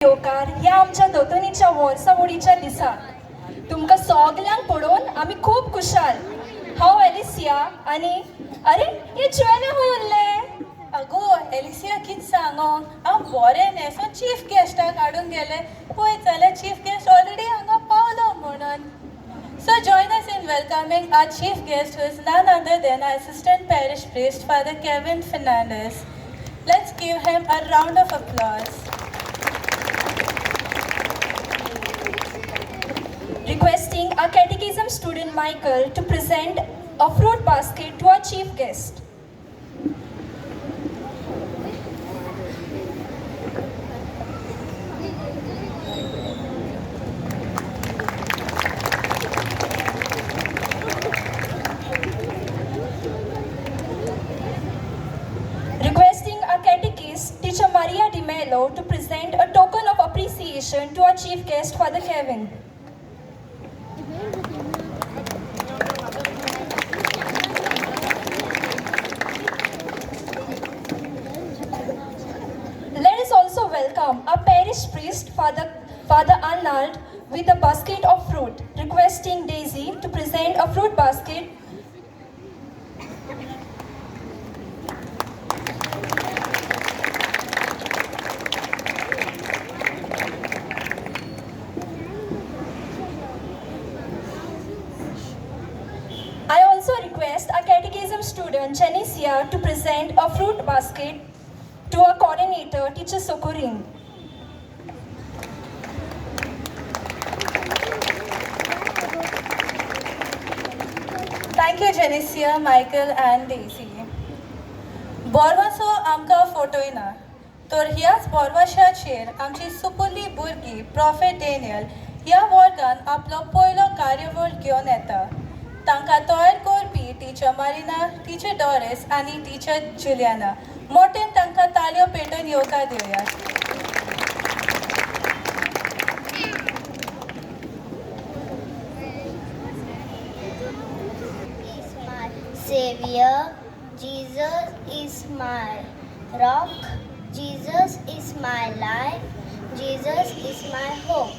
येवकार ह्या आमच्या दोतोनीच्या वर्सावडीच्या दिसा तुमकां सगल्यांक पळोवन आमी खूब खुशाल. हांव एलिसिया आनी अरे हे ज्वेले खंय उरले? अगो एलिसिया कित सांगो हांव बरें न्हेसोन चीफ गेस्टाक हाडून गेले पळयत जाल्यार चीफ गेस्ट ऑलरेडी हांगा पावलो म्हणून. So join us in welcoming our chief guest who is none other than our assistant parish priest Father Kevin Fernandez. Let's give him a round of applause. Requesting our catechism student Michael to present a fruit basket to our chief guest. Requesting our catechist teacher Maria Di Mello to present a token of appreciation to our chief guest Father Kevin. Let us also welcome our parish priest, Father Arnold, with a basket of fruit, requesting Daisy to present a fruit basket. I also request our catechism student, Janicia, to present a fruit basket to our coordinator, Teacher Sokorin. Thank you Janicia, Michael and Daisy. बोरवाचो आमकां फोटोय ना तर ह्याच बोरवाशाचेर आमची सुपुली भुरगीं prophet Daniel ह्या वर्गान आपलो पयलो कार्यावळ घेवन येता. तांकां तयार करपी टिचर मारिना, टिचर डॉरेस आनी टिचर जुलियाना. मोठेन तांकां ताळयो पेटोवन येवकार दिवयात. Is my Savior, Jesus is my rock, Jesus is my life, Jesus is my hope.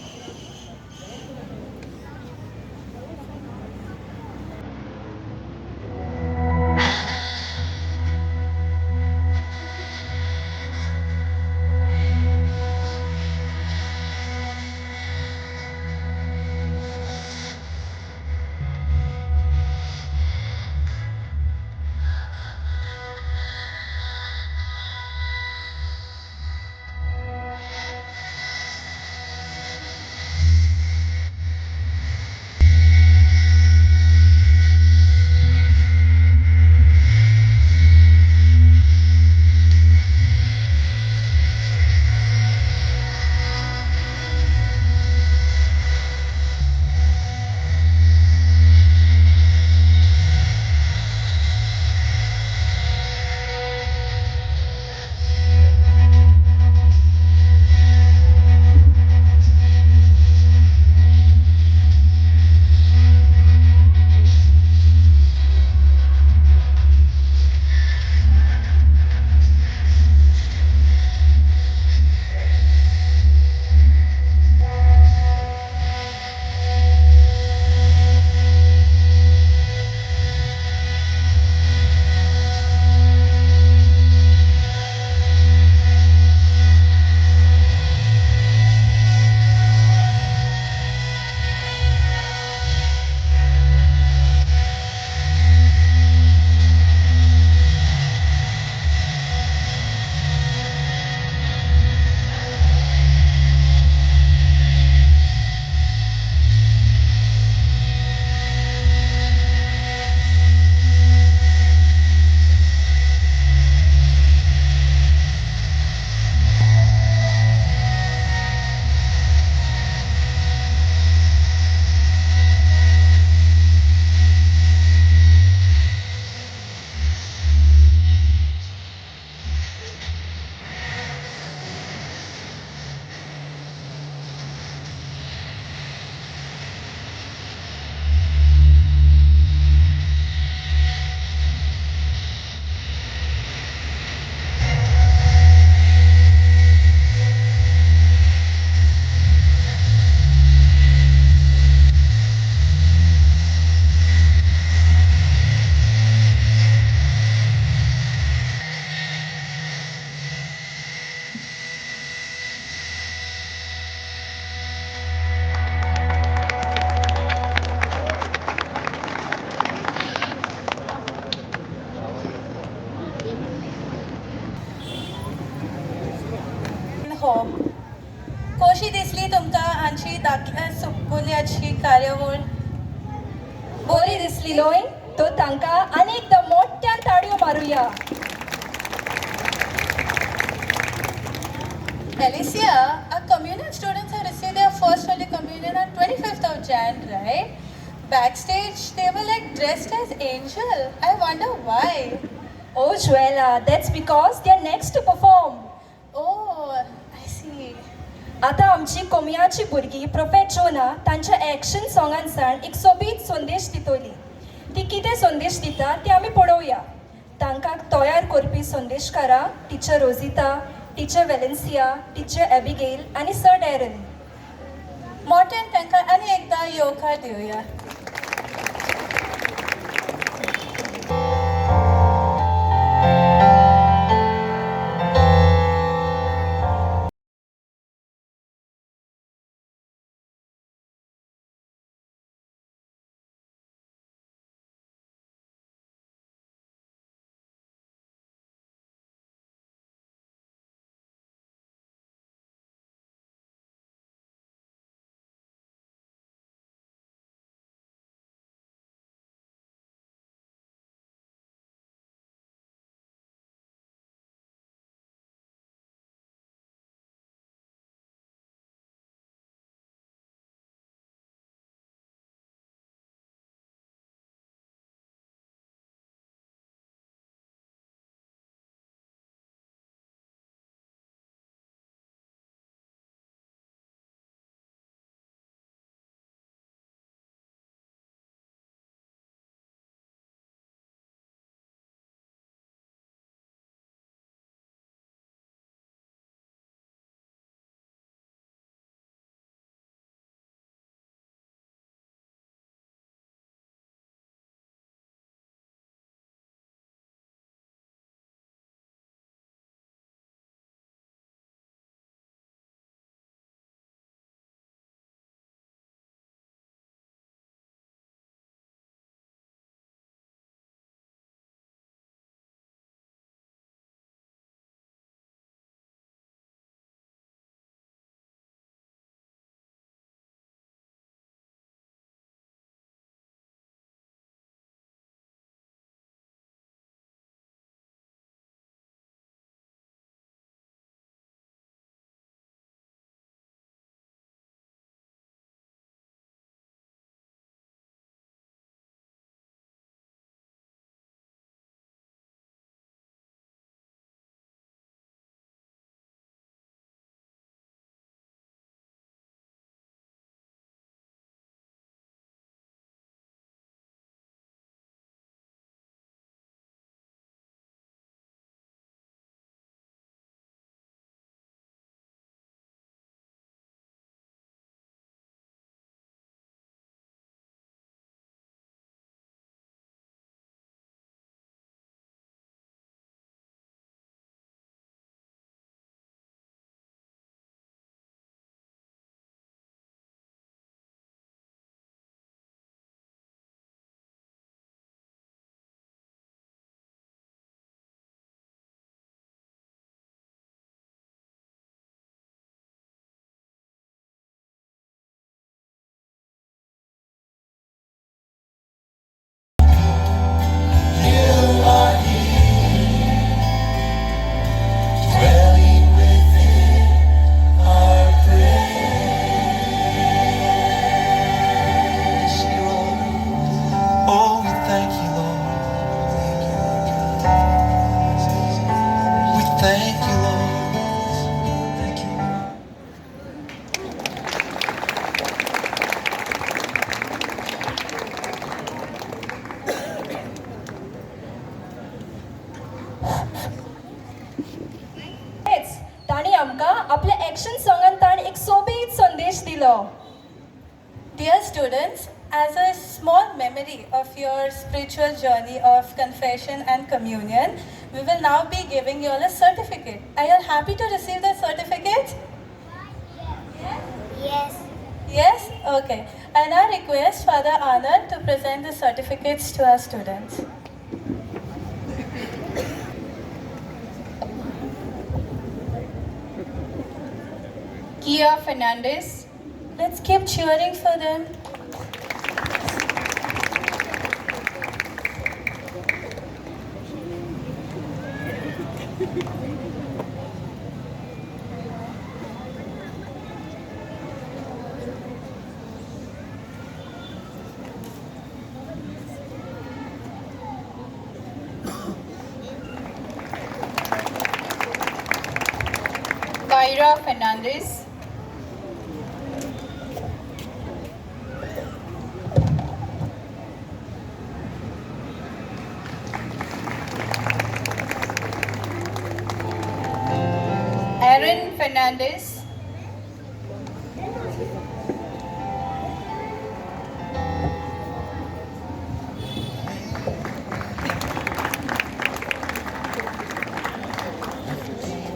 कशी दिसली तुमकां हांची धाकट्या सुपुल्याची कार्यावळ बरी दिसली न्हय तो तांकां आनी एकदां मोठ्यान ताळयो मारुया. Alicia, our communion students have received their first Holy Communion on 25th of Jan, right? Backstage, they were like dressed as angel. I wonder why. Oh Joella, that's because they are next to perform. Oh, I see. आतां आमची कोमियाची भुरगीं prophet जोना तांच्या action सॉंगांसान एक सोबीत संदेश दितली. ती कितें संदेश दिता ते आमी पळोवया. तांकां तयार करपी संदेशकारां teacher Rosita, teacher Valencia, teacher Abigail आनी सर डॅरन. मोठ्यान तांकां आनी एकदां येवकार दिवया. आपल्या ॲक्शन सॉंगान ताण एक सोबीत संदेश दिलो. Dear students, as a small memory of your spiritual journey of confession and communion, we will now be giving you all a certificate. Are you all happy to receive the certificate? Yes. Yes? Okay. I now request Father Anand to present the certificates to our students. Kia Fernandez. Let's keep cheering for them. Kyra Fernandez. Aaron Fernandez.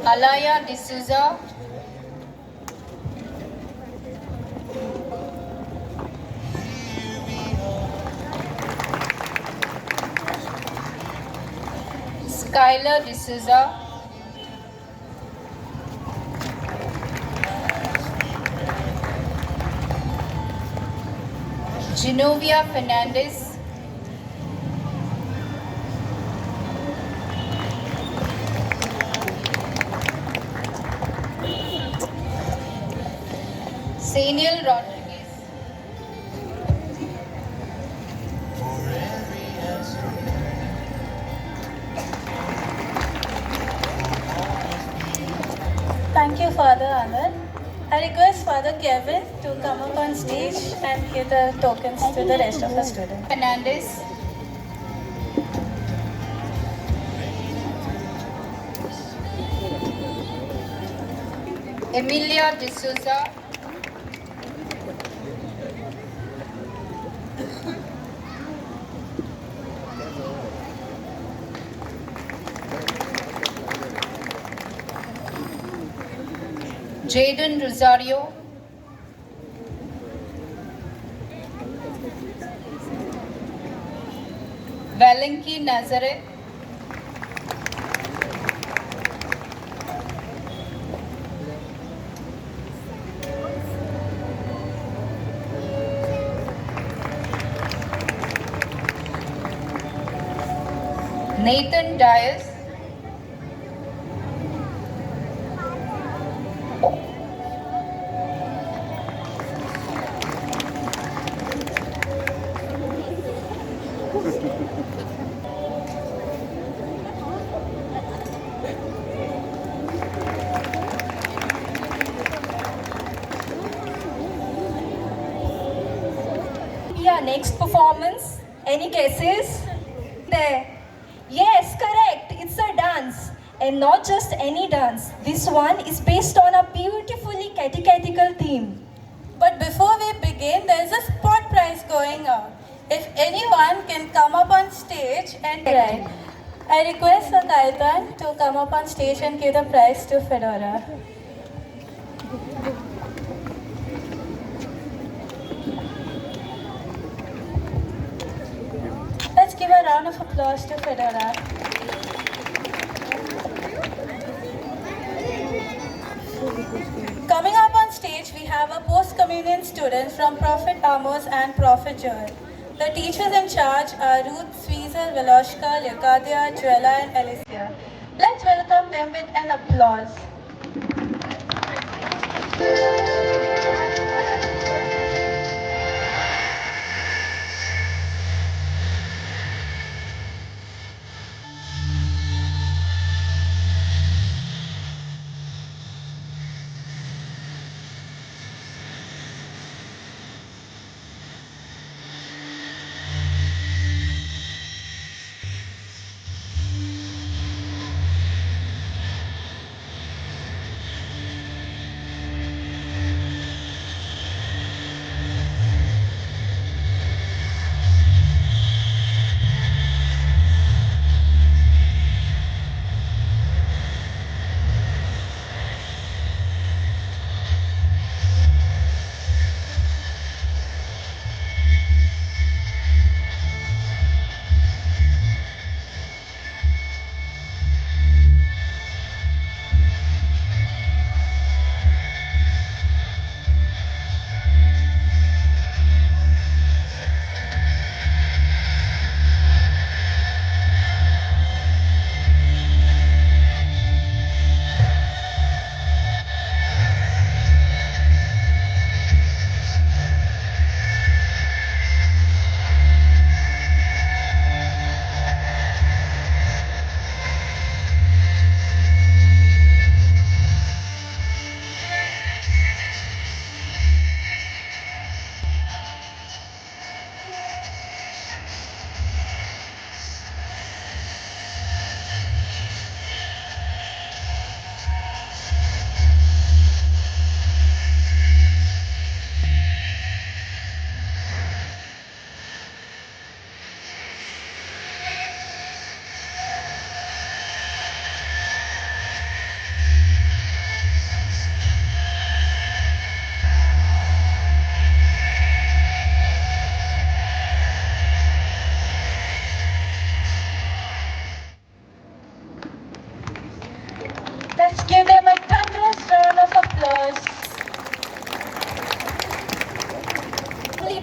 Alaya D'Souza. Skylar D'Souza. Genovia Fernandez. Saniel Rodriguez. Thank you, Father Anand. I request Father Kevin to come up on stage and give the tokens to the rest of the students. Fernandez. Emilia D'Souza. Jaden Rosario. Valenki Nazareth. Nathan Dias. Yeah, next performance. Any guesses? There. Yes, correct. It's a dance. And not just any dance. This one is based on a beautifully catechetical theme. But before we begin, there is a spot prize going on. If anyone can come up on stage and try, I request Sakaitan to come up on stage and give the prize to Fedora. Let's give a round of applause to Fedora. Coming up on stage, we have a post-communion students from Prophet Amos and Prophet Joel. The teachers in charge are Ruth, Sweezer, Veloshka, Leucadia, Joella, and Alicia. Let's welcome them with an applause.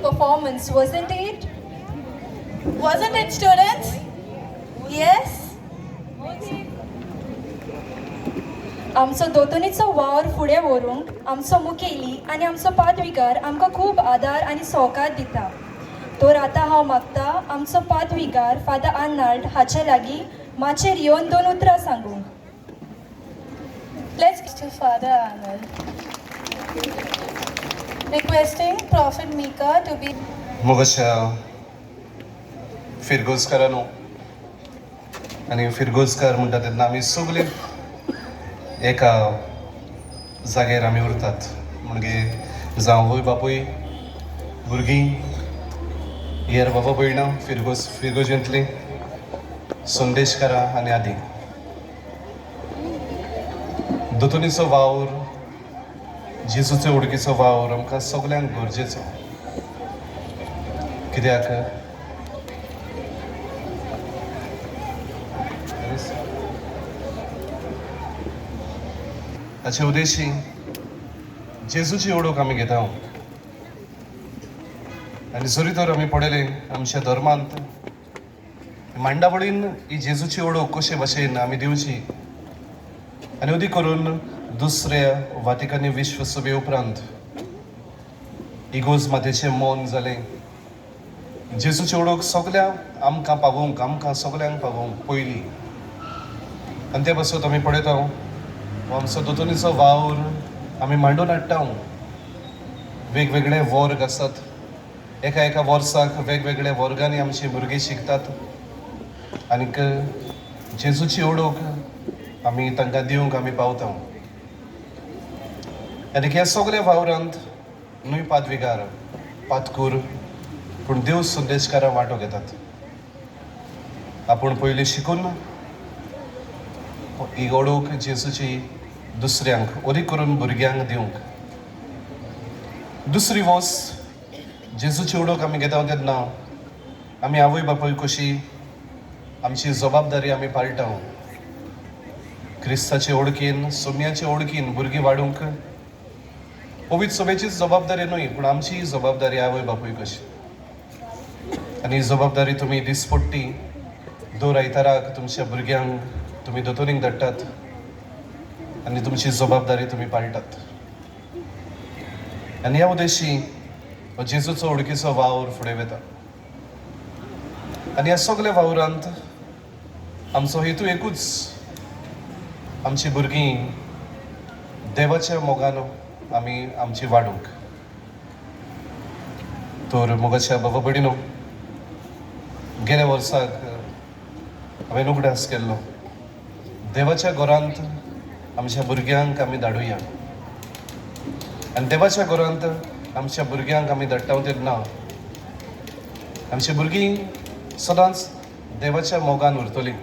performance, wasn't it? Wasn't it, students? Yes? आमचो दोतोनीचो वावर फुडें व्हरूंक आमचो मुखेली आनी आमचो पादविकार आमकां खूब आदार आनी सहकार दिता. तर आतां हांव मागतां आमचो पादविकार फादर आर्नाल्ड हाचे लागीं माचेर येवन 2 उतरां सांगूंक. Let's go to Father Arnold. Requesting Prophet Mika to be मोगाच्या फिरगोजकारांनो आनी फिरगोजकार म्हणटा तेन्ना आमी सगळे एका जाग्यार आमी उरतात. म्हणजे जावं आवय बापूय भुरगीं हेर बाबा भयणां फिरगोजेंतलीं संदेशकारां आनी आदी दोतोनीचो वावर जेजूचो उडकीचो वावर आमकां सगल्यांक गरजेचो. कित्याक हाचे उद्देशी जेजूची ओळख आमी घेता. आनी जरी तर आमी पळयलें आमच्या धर्मांत मांडावळीन ही जेजूची ओळख कशे भाशेन आमी दिवची आनी अदी करून दुसऱ्या वाटिकानी विश्व सभे उपरांत इगोज मातेचें मौन जालें. जेजूची ओळख सगळ्यांक आमकां पावोवंक आमकां सगळ्यांक पावोवंक पयली. आनी ते पासून आमी पळयता आमचो दोतोनीचो वावर आमी मांडून हाडटा. वेगवेगळे वर्ग आसात. एका एका वर्साक वेगवेगळ्या वर्गांनी आमची भुरगीं शिकतात आनीक जेजूची ओळख आमी तांकां दिवंक आमी पावता. आनीक ह्या सगळ्या वावरांत न्हय पादविकार पातकूर पूण देव संदेशकारां वांटो घेतात. आपूण पयलीं शिकून ही ओळख जेजूची दुसऱ्यांक ओदी करून भुरग्यांक दिवंक. दुसरी वस जेजूची ओळख आमी घेता तेन्ना आमी आवय बापूय कशी आमची जबाबदारी आमी पाळटा. क्रिस्ताचे ओळखीन सोम्याचे ओळखीन भुरगीं वाडूंक पवित्र सभेचीच जबाबदारी न्हय पूण आमची जबाबदारी आवय बापूय कशी. आनी ही जबाबदारी तुमी दिसपट्टी दर आयताराक तुमच्या भुरग्यांक तुमी दोतोनीक धाडटात आनी तुमची जबाबदारी तुमी पाळटात. आनी ह्या उद्देशी जेजूचो ओळखीचो वावर फुडें वता. आनी ह्या सगळ्या वावरांत आमचो हेतू एकूच आमची भुरगीं देवाच्या मोगान आमी आमची वाडूंक. तर मोगाच्या बाबा भयणीनो गेल्या वर्साक हांवें उगडास केल्लो देवाच्या घरांत आमच्या भुरग्यांक आमी धाडुया. आनी देवाच्या घरांत आमच्या भुरग्यांक आमी धाडटा तेन्ना आमची भुरगीं सदांच देवाच्या मोगान उरतलीं.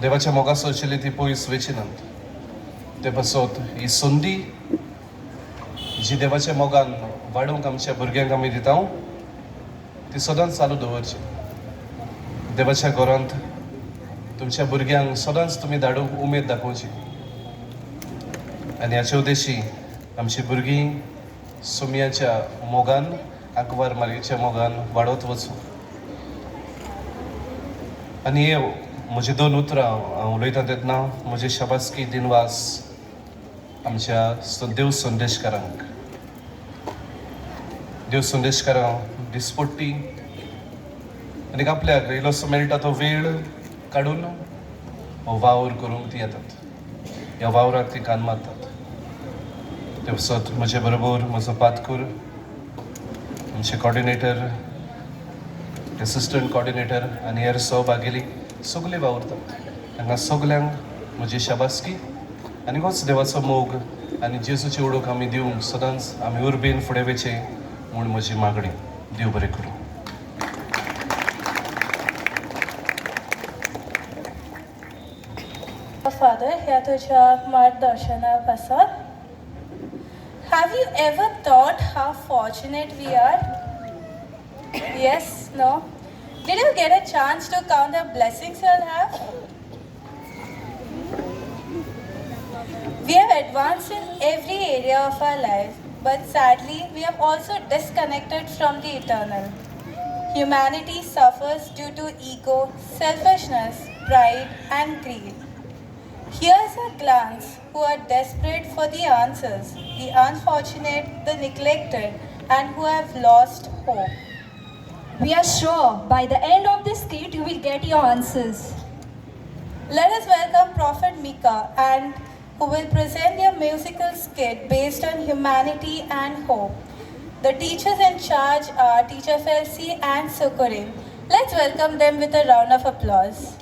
देवाच्या मोगा सोडशिल्ली ती पयस वचिनात. ते पासत ही संदी जी देवाच्या मोगान वाडूंक आमच्या भुरग्यांक आमी दिता ती सदांच चालू दवरची. देवाच्या घरांत तुमच्या भुरग्यांक सदांच तुमी धाडूंक उमेद दाखोवची. आनी हाचे उद्देशी आमची भुरगीं सुमयाच्या मोगान आंकवार मारयेच्या मोगान वाडत वचूं. आनी हे म्हजी 2 उतरां हांव उलयता तेन्ना म्हजी शाबासकी दिनवास आमच्या देव संदेशकारांक. देव संदेशकारां दिसपट्टी आनीक आपल्याक इल्लोसो मेळटा तो वेळ काडून हो वावर करूंक ती येतात. ह्या वावराक ती कान मारतात. ते पासत म्हजे बरोबर म्हजो पातकूर आमचे कॉर्डिनेटर एसिस्टंट कॉर्डिनेटर आनी हेर सहभागिली सगळीं वावरतात. तांकां सगल्यांक म्हजी शाबासकी आनी होच देवाचो मोग आनी जेजूची ओळख आमी दिवंक सदांच आमी उर्बेन फुडें वचे म्हूण म्हजी मागणी. देव बरें करूं. Father, ह्या तुझ्या मार्गदर्शनाक आसात. Have you ever thought how fortunate we are? Yes, no? Did you get a chance to count the blessings you'll have? We have advanced in every area of our life. but sadly, we have also disconnected from the eternal. Humanity suffers due to ego, selfishness, pride, and greed. Here's a glance who are desperate for the answers, the unfortunate, the neglected, and who have lost hope. We are sure by the end of this skit you will get your answers. Let us welcome Prophet Mika and who will present their musical skit based on humanity and hope. The teachers in charge are Teacher Felsi and Sukurin. Let's welcome them with a round of applause.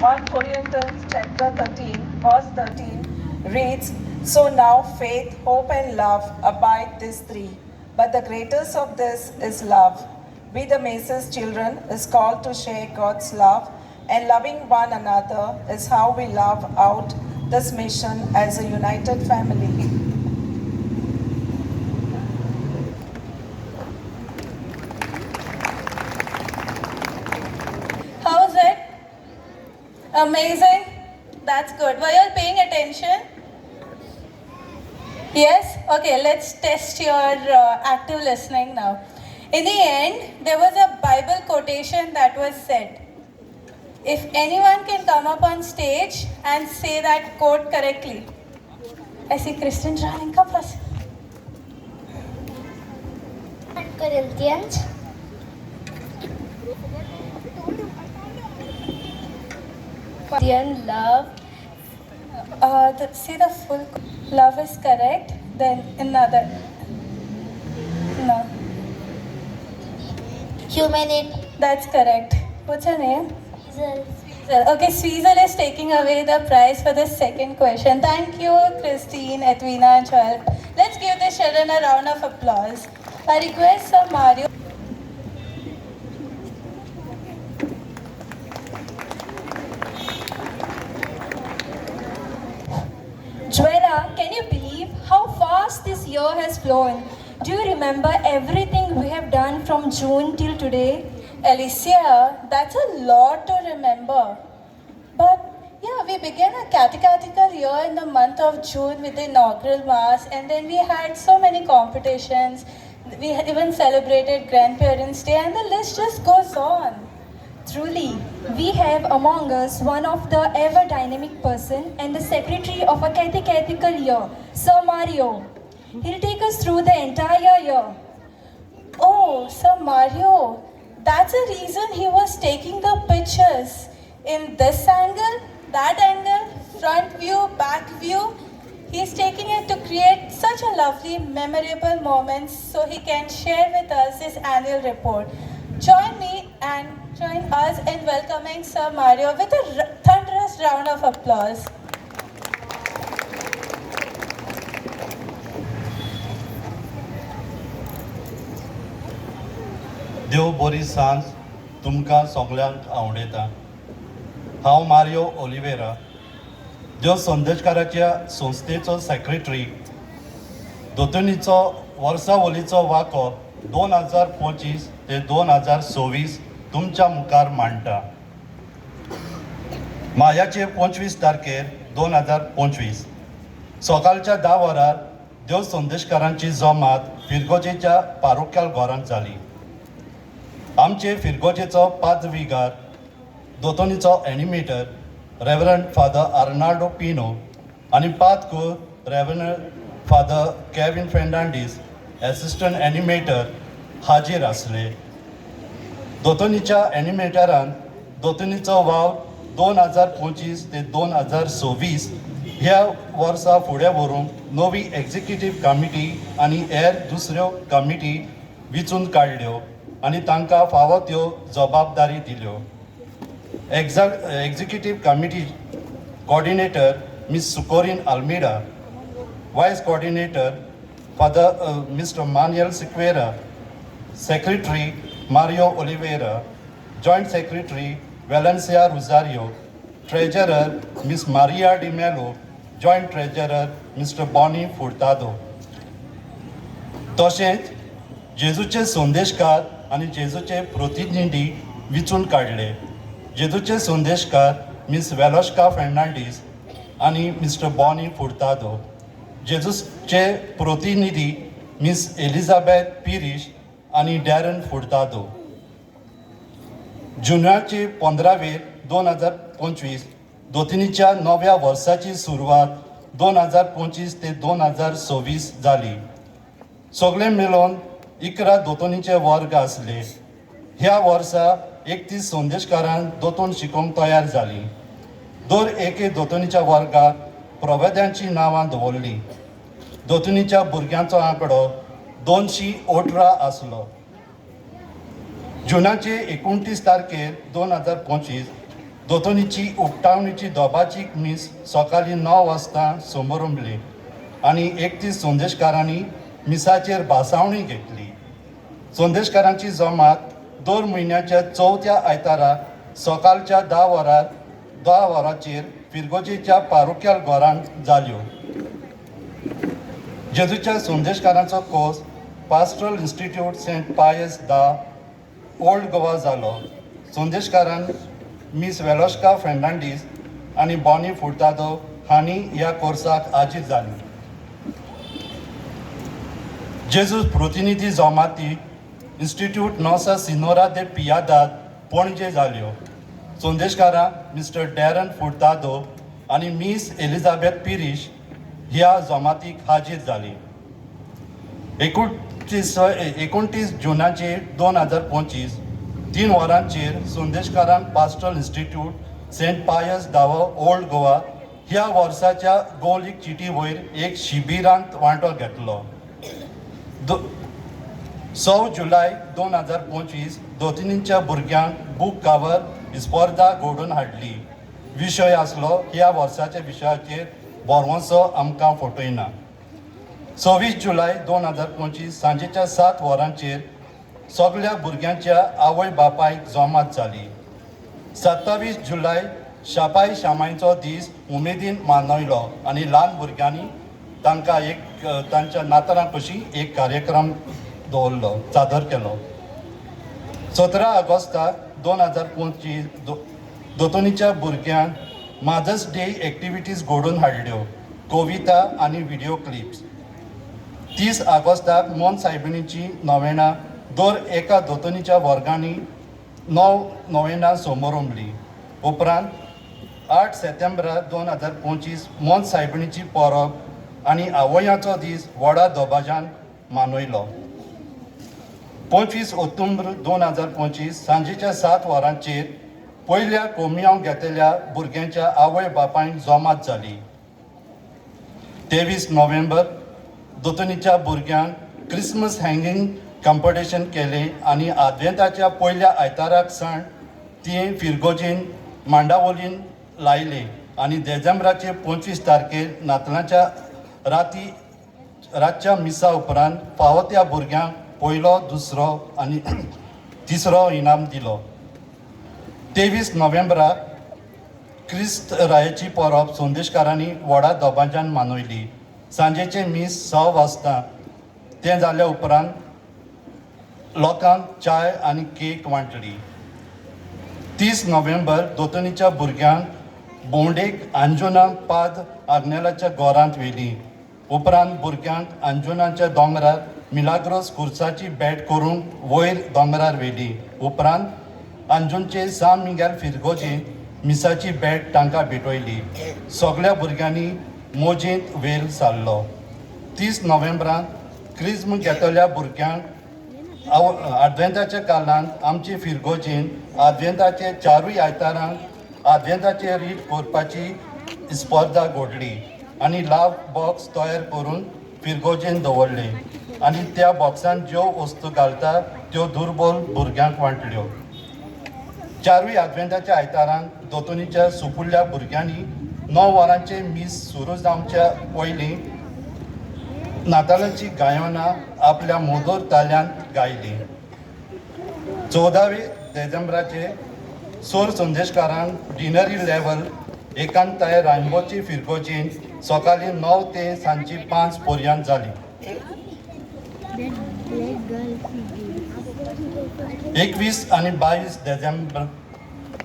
On Corinthians chapter 13, verse 13 reads, "So now faith, hope and love abide these three, but the greatest of this is love. We the Messiah's children is called to share God's love, and loving one another is how we love out this mission as a united family." How's it? Amazing? That's good. Were you all paying attention? Yes? Okay, let's test your active listening now. In the end, there was a Bible quotation that was said. If anyone can come up on stage and say that quote correctly. I see Christian running. Come first. Corinthians. Corinthian love. See the full. Love is correct. Then another. No. Humanity. That's correct. What's your name? Jesus. Okay, Sweezel is taking away the prize for the second question. Thank you, Christine, Edwina, and Joel. Let's give the children a round of applause. I request Sir Mario. Joella, can you believe how fast this year has flown? Do you remember everything we have done from June till today? Alicia, that's a lot to remember. But yeah, we began a catechetical year in the month of June with the inaugural mass, and then we had so many competitions. We had even celebrated Grandparents' Day, and the list just goes on. Truly, we have among us one of the ever dynamic person and the secretary of a catechetical year, Sir Mario. He'll take us through the entire year. Oh, Sir Mario, that's the reason he was taking the pictures in this angle, that angle, front view, back view. He's taking it to create such a lovely, memorable moments so he can share with us his annual report. Join me and join us in welcoming Sir Mario with a thunderous round of applause. देव बरी सांज तुमकां सगळ्यांक आवडयता. हांव Mario Oliveira, देव संदेशकाराच्या संस्थेचो secretary. दोतोनीचो वर्सावलीचो वांको 2025 ते 2026 तुमच्या मुखार मांडटा. मायाचे 25 तारखेर 2025 सकाळच्या 10 वरार देव संदेशकारांची जमात फिरगोजेच्या पारोक्याल घरांत जाली. आमचे फिरगोजेचो पाद्रविगार दोतोनीचो animator reverend father Arnaldo Pinho आनी पादकूर reverend father Kevin Fernandes assistant animator हाजीर आसले. दोतोनीच्या एनिमेटरान दोतोनीचो वाव 2025 ते 2026 ह्या वर्सा फुडें व्हरूंक नवी एक्झिक्युटीव कमिटी आनी हेर दुसऱ्यो कमिटी वेंचून काडल्यो आनी तांकां फावो त्यो जबाबदारी दिल्यो. Executive committee coordinator miss Succorine Almeida, vice coordinator father mister Manuel Sequeira, secretary Mario Oliveira, joint secretary Valencia Rosario, treasurer miss Maria de Mello, joint treasurer mister Bonny Furtado. तशेंच जेजूचे संदेशकार आनी जेजूचे प्रतिनिधी वेंचून काडले. जेजूचे संदेशकार मिस वेलोश्का फेर्नांडीस आनी मिस्टर बॉनी फुर्तादो. जेजूचे प्रतिनिधी miss Elizabeth Pirish आनी डॅरन फुर्तादो. जुनयाचे 15 2025 दोतोनीच्या नव्या वर्साची सुरवात 2025 ते 2026 जाली. सगळे मेळून 11 दोतोनीचे वर्ग आसले. ह्या वर्सा 31 संदेशकारांक दोतोन शिकोवंक तयार जाली. दर एके दोतोनीच्या वर्गाक प्रवेद्यांची नांवां दवरलीं. दोतोनीच्या भुरग्यांचो आंकडो 218 आसलो. जुनाचे 29 तारखेर 2025 दोतोनीची उक्तावणीची दोबाची मीस सकाळीं 9 वाजता समारंभली आनी 31 संदेशकारांनी मिसाचेर भासावणी घेतली. संदेशकारांची जमात दर म्हयन्याच्या 4थ्या आयतारा सकाळच्या 10 वरांचेर फिरगोजेच्या पारोक्याल घरांत जाल्यो. जेजूच्या संदेशकारांचो कोर्स पास्टरल इन्स्टिट्यूट सेंट पायस दा ओल्ड गोवा जालो. संदेशकारान मिस वेलोश्का फेर्नांडीस आनी बॉनी फुर्तादो हांणी ह्या कोर्साक हाजीर जालीं. जेजू प्रतिनिधी जमाती इन्स्टिट्यूट नोसा सिनोरा दे पियादाद पणजे जाल्यो. संदेशकारां मिस्टर डॅरन फुर्तादो आनी मिस एलिझाबेथ पिरीश ह्या जमातीक हाजीर जाली. 29 जुनाचेर 2025 3 वरांचेर संदेशकारांक पास्टल इन्स्टिट्यूट सेंट पायस दावो ओल्ड गोवा ह्या वर्साच्या गोलीक चिटी वयर एक शिबिरांत वांटो घेतलो. 6 जुलय 2025 दोतोनीच्या भुरग्यांक बूक कवर स्पर्धा घडोवन हाडली. विशय आसलो ह्या वर्साच्या विशयाचेर बोरवोसो आमकां फटयना. 26 जुलय 2025 सांजेच्या 7 वरांचेर सगळ्या भुरग्यांच्या आवय बापायक जमात जाली. 27 जुलय शापाई शामाईचो दीस उमेदीन मानयलो आनी ल्हान भुरग्यांनी तांकां तांच्या नातरां कशी एक कार्यक्रम दवरलो सादर केलो. 17 ऑगस्टाक 2025 दोतोनीच्या भुरग्यांक मदर्स डे एक्टिविटीज घडोवन हाडल्यो, कविता आनी व्हिडिओ क्लिप्स. 30 ऑगस्टाक मोन सायबिणीची नोवेना दर एका दोतोनीच्या वर्गांनी 9 नोवेना समारंभली. उपरांत 8 सप्टेंबरा 2025 मोन सायबिणीची परब आनी आवयांचो दीस व्हडा दबाज्यान मानयलो. 25 ऑक्टोबर 2025 सांजेच्या 7 वरांचेर पयल्या कोमयाव घेतलेल्या भुरग्यांच्या आवय बापायक जमात जाली. 23 नोव्हेंबर दोतोनीच्या भुरग्यांक क्रिसमस हँगींग कॉम्पिटिशन केलें आनी आद्वेंताच्या पयल्या आयताराक सण ती फिरगोजीन मांडावलीन लायले आनी डिसेंबराचे 25 तारखेर नातलांच्या रातच्या मिसा उपरांत फावो त्या भुरग्यांक पयलो, दुसरो आनी तिसरो इनाम दिलो. 23 नोव्हेंबराक क्रिस्त रायाची परब संदेशकारांनी व्हडा दबाज्यान मानयली. सांजेचे मीस 6 वाजता तें जाल्या उपरांत लोकांक चाय आनी केक वांटली. 30 नोव्हेंबर दोतोनीच्या भुरग्यांक भोंवडेक अंजुना पाद आग्नेलाच्या गोरांत व्हेली. उपरांत भुरग्यांक अंजुनाच्या दोंगरार मिलाग्रोस खुर्साची भेट करूंक वयर दोंगरार व्हेली. उपरांत अंजुनचे सान मिगेल फिरगोजीन मिसाची भेट तांकां भेटयली. सगळ्या भुरग्यांनी मोजेंत वेल सारलो. 30 नोव्हेंबराक क्रिस्म घेतल्या भुरग्यांक आद्वेंताच्या काळांत आमचे फिरगोजीन आद्वेंताचे 4 आयतारांक आद्वेंताचे रीड करपाची स्पर्धा घडली आनी लाव बॉक्स तयार करून फिरगोजीन दवरले आनी त्या बॉक्सान ज्यो वस्तू घालता त्यो दुर्बल भुरग्यांक वांटल्यो. 4 आद्वेंताच्या आयतारांक दोतोनीच्या सुपुल्ल्या भुरग्यांनी 9 वरांचे मीस सुरू जावच्या पयलीं नातालांची गायनां आपल्या मोदोर ताल्यांत गायली. 14 डिसेंबराचे सोर संदेशकारांक डिनरी लेवल एकांताय रायनबोची फिरगोजीन सकाळीं 9 ते सांजी 5 पर्यंत जाली. 21 आनी 22 डिसेंबर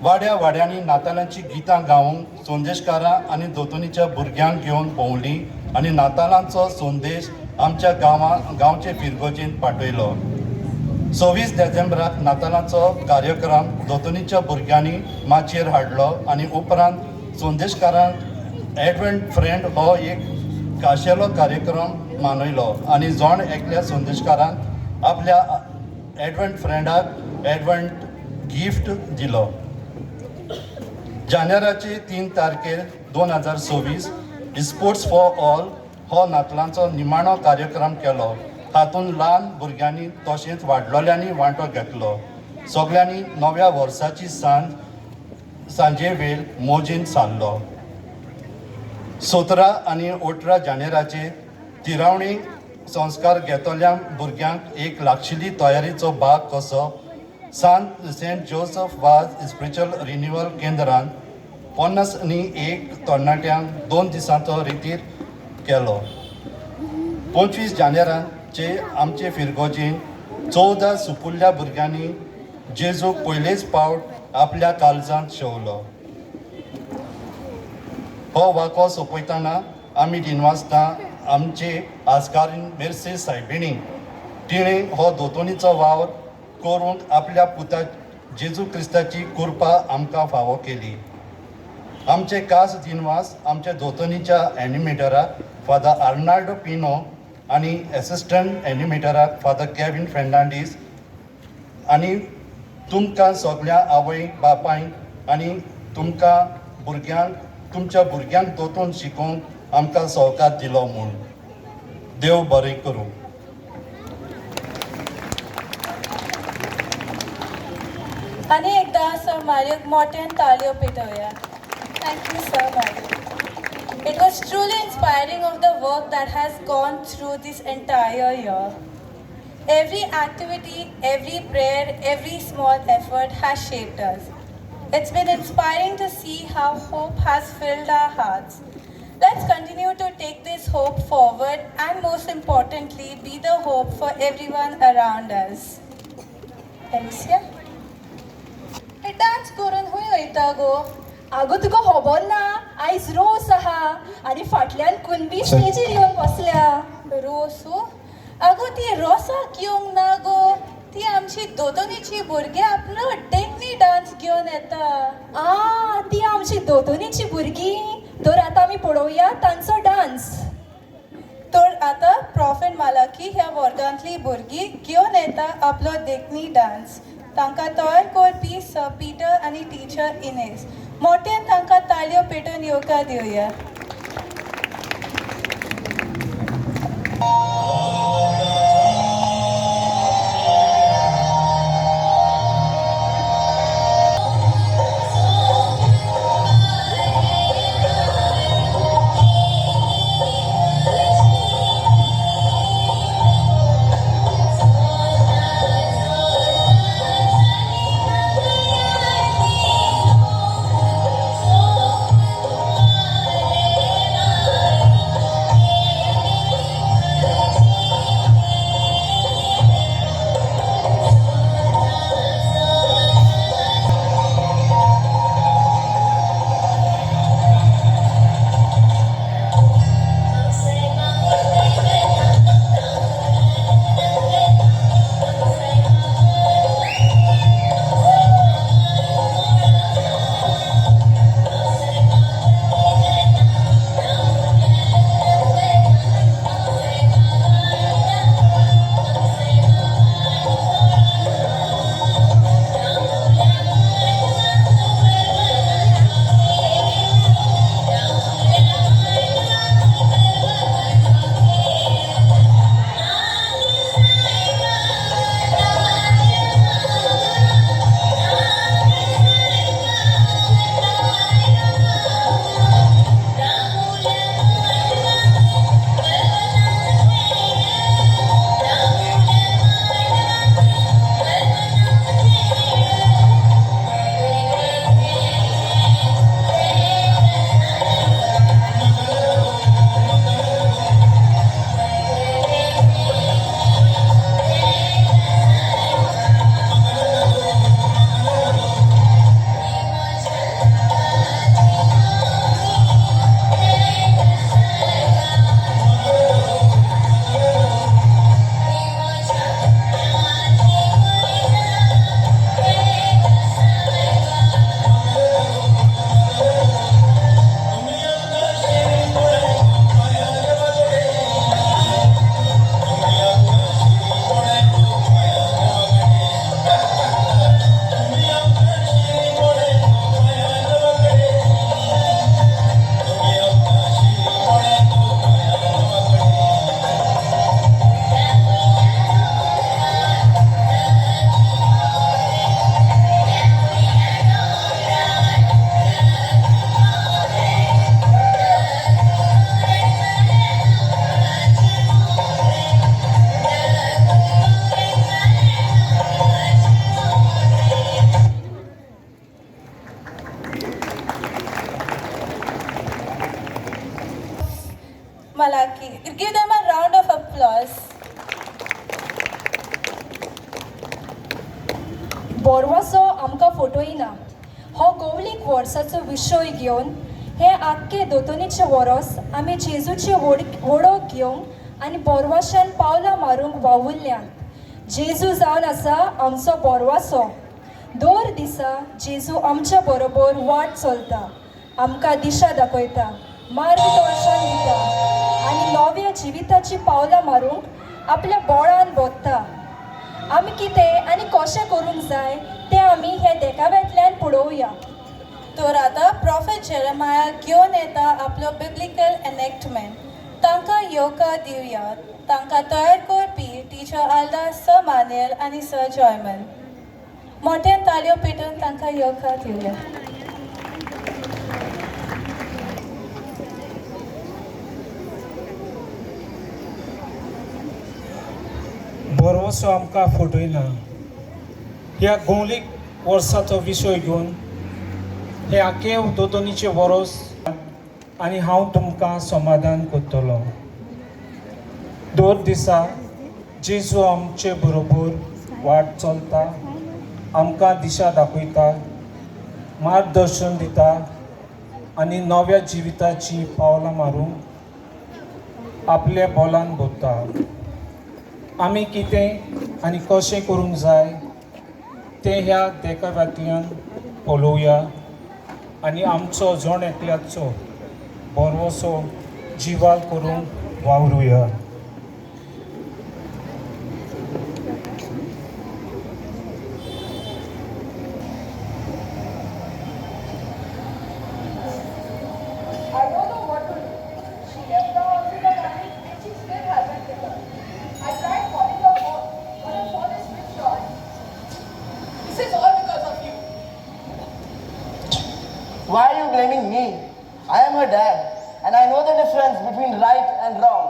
वाड्यांनी नातालांची गितां गावूंक संदेशकारां आनी दोतोनीच्या भुरग्यांक घेवन भोंवली आनी नातालांचो संदेश आमच्या गांवचे फिरगोजीन पाठयलो. 26 डिसेंबराक नातालांचो कार्यक्रम दोतोनीच्या भुरग्यांनी माचयेर हाडलो आनी उपरांत संदेशकारांक एडवेंट फ्रेंड हो एक खाशेलो कार्यक्रम मानयलो आनी जोण एकल्या संदेशकारान आपल्या एडवेंट फ्रेंडाक एडवेंट गिफ्ट दिलो. जानेराचे 3 तारखेर 2026 स्पोर्ट्स फॉर ऑल हो नातलांचो निमाणो कार्यक्रम केलो. हातूंत ल्हान भुरग्यांनी तशेंच वाडलोल्यांनी वांटो घेतलो. सगळ्यांनी नव्या वर्साची सांजे वेळ मोजेन सारलो. 17 आनी 18 जानेराचे तिरावणी संस्कार घेतल्या भुरग्यांक एक लागशिल्ली तयारीचो भाग कसो Saint Joseph Vaz spiritual renewal केंद्रांत 51 तरणाट्यांक 2 दिसांचो रितीर केलो. 25 जानेराचे आमचे फिरगोजीन 14 सुपुल्ल्या भुरग्यांनी जेजूक पयलेच पावट आपल्या काळजांत शेवलो. हो वाको सोंपयतना आमी दिनवासता आमचे आस्कारीन मेर्से सायबिणी तिणें हो दोतोनीचो वावर करूंक आपल्या पुता जेजू क्रिस्ताची कृपा आमकां फावो केली. आमचे खास दिनवास आमच्या दोतोनीच्या एनिमेटराक फादर आर्नाल्डो पिनो आनी एसिस्टंट एनिमेटराक फादर केविन फेर्नांडीस आनी तुमकां सगळ्या आवय बापायंक आनी तुमकां भुरग्यांक तुमच्या भुरग्यांक दोतोन शिकोवंक आमकां सहकार दिलो म्हूण. देव बरें करूं. आणि एकदा सर मारियोक मोठ्यान ताळयो पिटोवया. Thank you sir Mario. It was truly inspiring of the work that has gone through this entire year. Every activity, every prayer, every small effort has shaped us. It's been inspiring to see how hope has filled our hearts. Let's continue to take this hope forward and most importantly be the hope for everyone around us. Alicia? Hey dance करून हूंय वयता गो? आगो तुका खबर ना, आयज रोस आहा आनी फाटल्यान कुणबी स्टेजीर येवन बसल्या. रोसू? आगो ती रोसाक येवंक ना गो. ती आमची दोतोनीची भुरगीं आपलो डेंगनी डान्स घेवन येता. ती आमची दोतोनीची भुरगीं. तर आतां आमी पळोवया तांचो डान्स. तर आतां प्रॉफेट मालाकी ह्या वर्गांतली भुरगीं घेवन येता आपलो देखणी डान्स. तांकां तयार करपी सर पिटर आनी टिचर इनेस. मोठ्यान तांकां ताळयो पेटोवन येवकार Divya. Malaki. Give them a round of applause. बोरवासो आमकां फोटोयना. हो कौलीक वर्साचो विशय घेवन हे आख्खे दोतोनीचे वरोस आमी जेजूची वडोक घेवंक आनी बोरवाशान पावलां मारूंक वावुरल्यांत. जेजू जावन आसा आमचो बोरवासो. दर दिसा जेजू आमच्या बरोबर वाट चलता, आमकां दिशा दाखयता, मार्गदर्शन दिता आनी नव्या जिविताची पावलां मारूंक आपल्या बोळान बोत्ता. आमी कितें आनी कशें करूंक जाय तें आमी हे देखाव्यांतल्यान पळोवया. तर आतां प्रॉफेट जेरेमाया घेवन येता आपलो बिब्लिकल एनेक्टमेंट. तांकां येवकार दिवया. तांकां तयार करपी टिचर आल्दा स मानेल आनी स जॉयमन. मोठ्यान ताळयो पेटोवन तांकां येवकार दिवया. बरोसो आमकां फटयना. ह्या गौलीक वर्साचो विशय घेवन हे आखे दोतोनीचे वरोस आनी हांव तुमकां समाधान करतलो. दर दिसा जेजू आमचे बरोबर वाट चलता, आमकां दिशा दाखयता, मार्गदर्शन दिता आनी नव्या जिविताची पावलां मारूंक आपल्या बोलान भोगता. आमी कितें आनी कशें करूंक जाय तें ह्या देखाव्यांतल्यान पळोवया आनी आमचो जण एकल्याचो बरोसो जिवाल करूंक वावरुया. I don't know what to do. She left the house in the morning and she still hasn't returned. I tried calling her phone, but her phone is switched off. This is all because of you. Why are you blaming me? I am her dad, and I know the difference between right and wrong.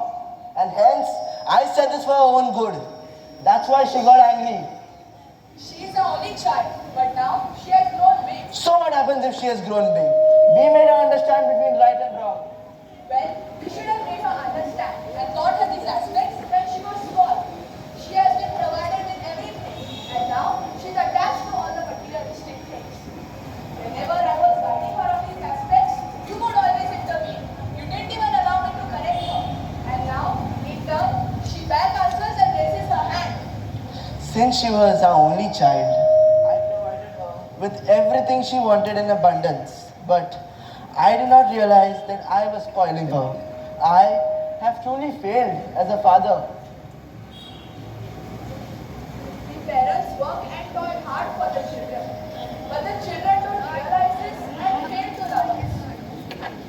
And hence, I said this for her own good. That's why she got angry. She is the only child, but now she has grown big. So what happens if she has grown big? We made her understand between right and wrong. Well, we should have made her understand and taught her these aspects when she was small. She has been provided with everything, and now she's attached to all the materialistic things. Whenever I was guiding her on these aspects, you would always intervene. You didn't even allow me to correct her. And now, in turn, she back answers and raises her hand. Since she was our only child, I provided her with everything she wanted in abundance. But I did not realize that I was spoiling her. I have truly failed as a father. The parents work and toil hard for the children. But the children don't realize this and fail to love us.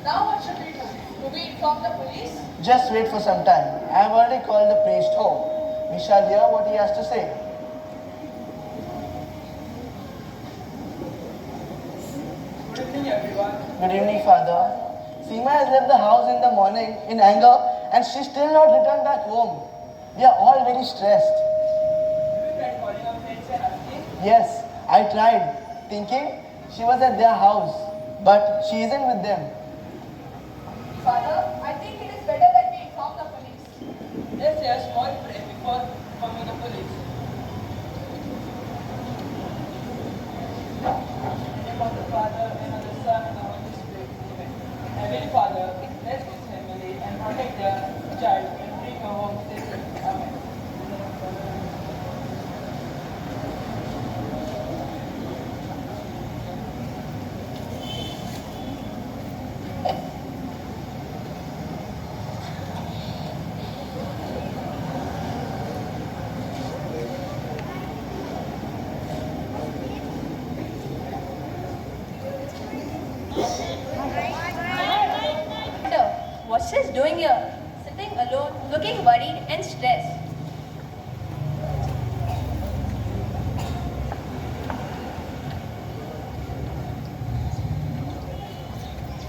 Now what should we do? Do we inform the police? Just wait for some time. I have already called the priest home. We shall hear what he has to say. Good evening, Father. Seema has left the house in the morning in anger and she's still not returned back home. We are all very stressed. Yes, I tried, thinking she was at their house, but she isn't with them. Father, I think it is better that we inform the police. Let's say a small prayer before informing the police. In the name of the Father, and of the Son, and of the Holy Spirit. Amen. Heavenly Father, bless this family and protect their child and bring her home safely. Amen. What's she doing here? Sitting alone, looking worried and stressed.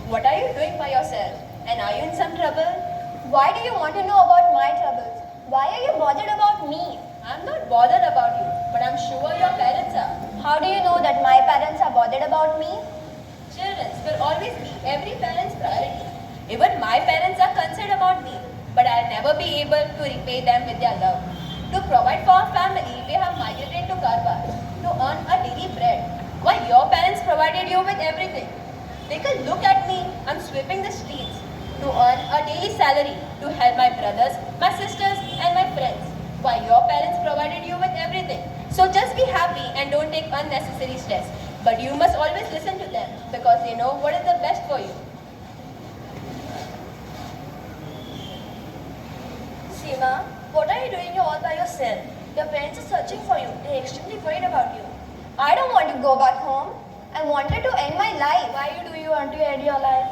What are you doing by yourself? And are you in some trouble? Why do you want to know about my troubles? Why are you bothered about me? I'm not bothered about you, but I'm sure your parents are. How do you know that my parents are bothered about me? Children will always be every parent's priority. Even my parents are concerned about me, but I'll never be able to repay them with their love. To provide for our family, we have migrated to Karwar to earn a daily bread. While your parents provided you with everything. Take a look at me. I'm sweeping the streets to earn a daily salary to help my brothers, my sisters, and my friends. Why, your parents provided you with everything. So just be happy and don't take unnecessary stress. But you must always listen to them because they know what is the best for you. Seema, what are you doing here all by yourself? Your parents are searching for you. They're extremely worried about you. I don't want to go back home. I wanted to end my life. Why do you want to end your life?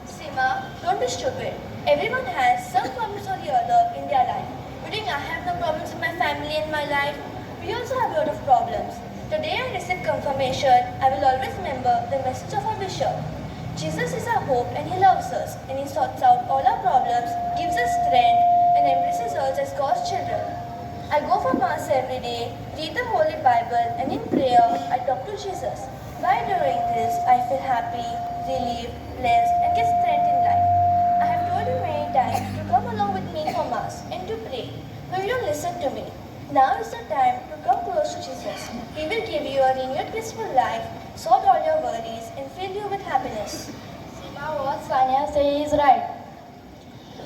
Seema, don't be stupid. Everyone has some problems or the other in their life. You think I have no problems in my family and my life? We also have a lot of problems. The day I receive confirmation, I will always remember the message of our bishop. Jesus is our hope and he loves us and he sorts out all our problems, gives us strength and embraces us as God's children. I go for Mass every day, read the Holy Bible and in prayer I talk to Jesus. By doing this, I feel happy, relieved, blessed and get strength in life. I have told you many times to come along with me for Mass and to pray, but you don't listen to me. Now is the time to come close to Jesus. He will give you a renewed peaceful life, sort all your worries and fill you with happiness. Seema, what Sanya says is right.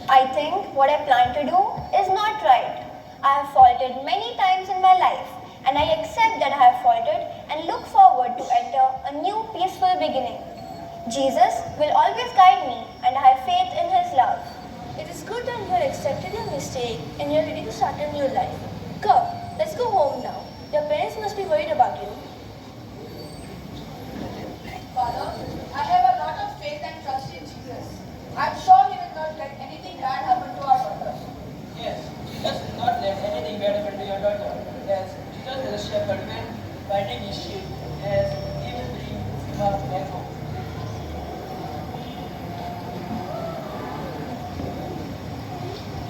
I think what I plan to do is not right. I have faltered many times in my life and I accept that I have faltered and look forward to enter a new peaceful beginning. Jesus will always guide me and I have faith in his love. It is good that you have accepted your mistake and you are ready to start a new life. Come, let's go home now. Your parents must be worried about you. Father, I have a lot of faith and trust in Jesus. I'm sure he will not let anything bad happen to our daughter. Yes, Jesus will not let anything bad happen to your daughter. Yes, Jesus is a shepherd man, guiding his sheep. Yes, he will bring her back home.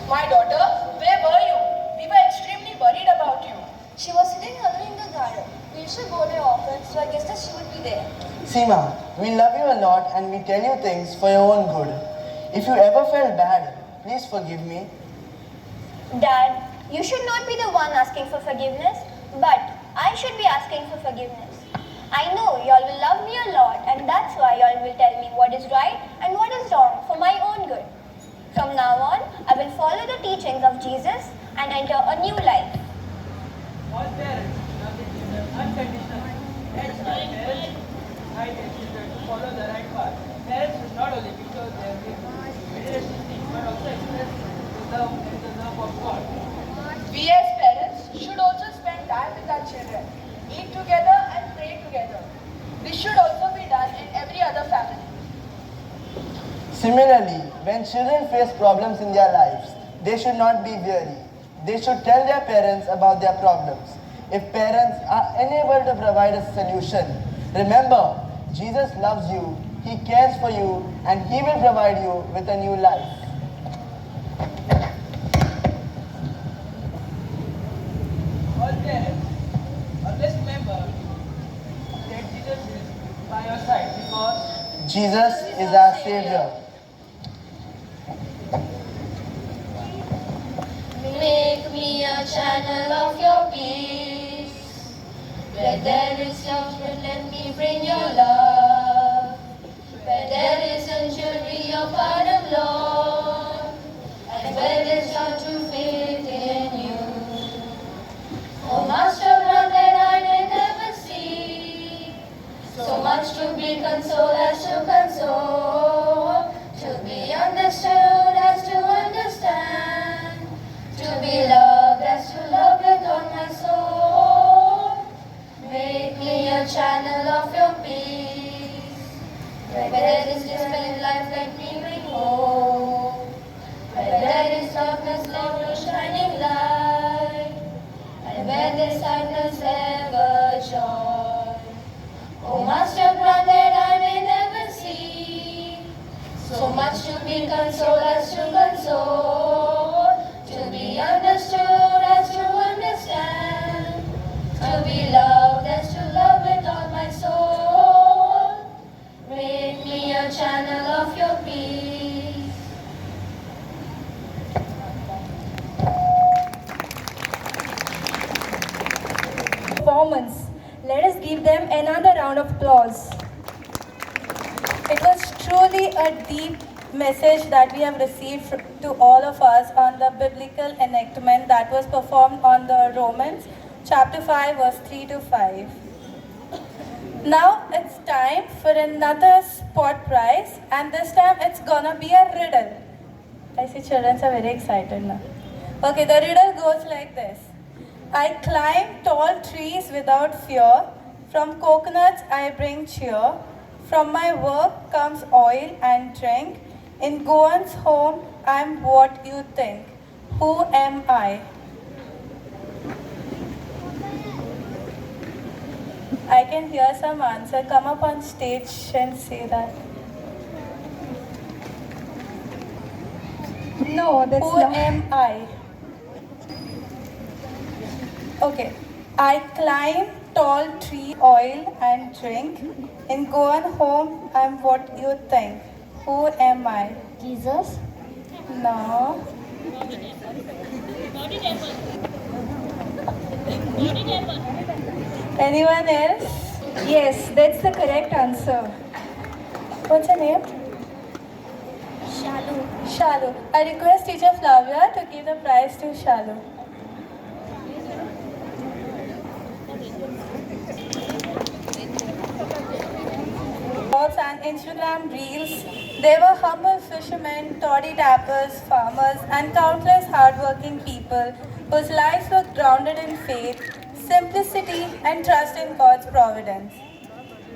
My daughter, where were you? We were extremely worried about you. She was sitting alone in the garden. We used to go there often, so I guess that she would be there. Seema, we love you a lot and we tell you things for your own good. If you ever felt bad, please forgive me. Dad, you should not be the one asking for forgiveness, but I should be asking for forgiveness. I know y'all will love me a lot and that's why y'all will tell me what is right and what is wrong for my own good. From now on, I will follow the teachings of Jesus and enter a new life. All parents love their children unconditionally. That's why parents guide their children to follow the right path. Parents should not only bestow their materialistic things, but also express the love and the love of God. We as parents should also spend time with our children, eat together and pray together. This should also be done in every other family. Similarly, when children face problems in their lives, they should not be weary. They should tell their parents about their problems. If parents are unable to provide a solution, remember, Jesus loves you, he cares for you, and he will provide you with a new life. All parents, always remember that Jesus is by your side because Jesus is our Savior. Make me a channel of your peace. Where there is judgment, let me bring your love. Where there is injury, your pardon, Lord. And where there is not true faith in you. Oh, Master, grant that I may never see. So much to be consoled as to console. To be understood as to understand. To be loved as to love with all my soul. Make me a channel of your peace. Where there is despair in life, let me bring hope. Where there is darkness, let me shining light. And where there is sadness, ever joy. Oh, Master, grant that I may never see. So much to be consoled as to console. To be understood as to understand. To be loved as to love with all my soul. Make me a channel of your peace. Performance. Let us give them another round of applause. It was truly a deep message that we have received to all of us on the biblical enactment that was performed on the Romans chapter 5 verse 3 to 5. Now it's time for another spot prize, and this time it's gonna be a riddle. I see children are very excited now. Okay, the riddle goes like this. I climb tall trees without fear. From coconuts I bring cheer. From my work comes oil and drink. In Goan's home I'm what you think. Who am I? I can hear some answer. Come up on stage and say that. No, that's Who not. am I? Okay. I climb tall tree, oil and drink. In Goan home, I'm what you think. Who am I? Jesus? No. Anyone else? Yes, that's the correct answer. What's your name? Shalu. Shalu. I request teacher Flavia to give the prize to Shalu. And Instagram reels, they were humble fishermen, toddy tappers, farmers, and countless hardworking people whose lives were grounded in faith, simplicity, and trust in God's providence.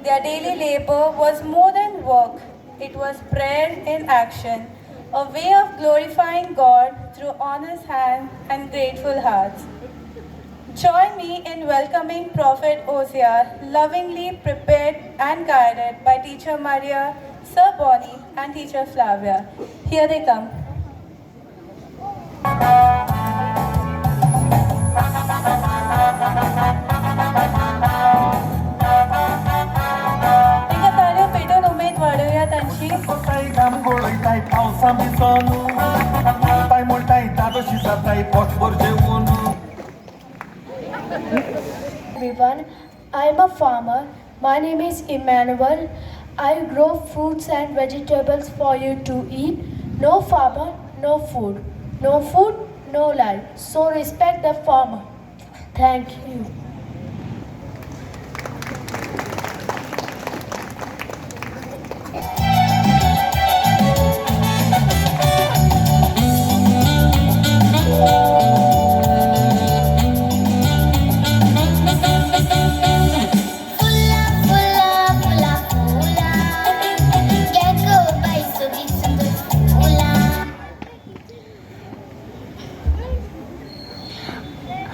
Their daily labor was more than work, it was prayer in action, a way of glorifying God through honest hands and grateful hearts. Join me in welcoming Prophet Ozia, lovingly prepared and guided by Teacher Maria, Sir Bonnie, and Teacher Flavia. Here they come. एका ताळ्यो पेटून उमेद वाडोवया तांची. घाम गळयताय पावसा भिजून ताय म्हणटाय दादोशी जाताय पोटभर जेवून. Everyone, I'm a farmer. My name is Emmanuel. I grow fruits and vegetables for you to eat. No farmer, no food. No food, no life. So respect the farmer. Thank you.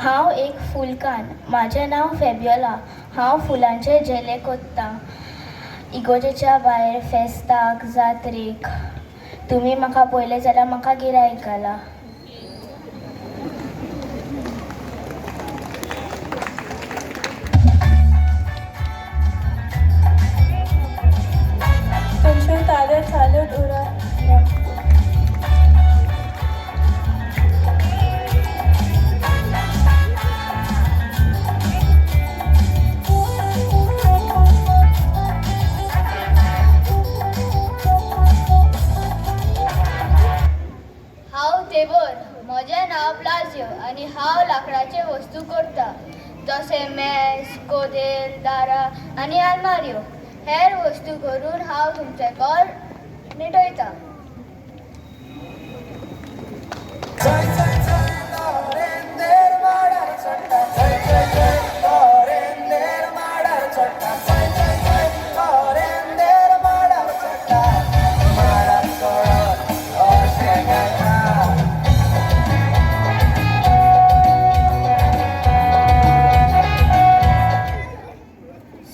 हांव एक फुलकान. माझें नांव फेबियोला. हांव फुलांचे झेले कोत्तां इगोजेच्या भायर फेस्ताक जात्रेक. तुमी म्हाका पळयलें जाल्यार म्हाका गिरायक घाला. तुमच्यो ताळयो चालूच उरा. हांव तेवर. म्हजें नांव प्लाजियो आनी हांव लाकडाचे वस्तू करतां, जशे मेज, कोदेल, दारां आनी आलमाऱ्यो. हेर वस्तू करून हांव तुमचें घर न्हिदयतां.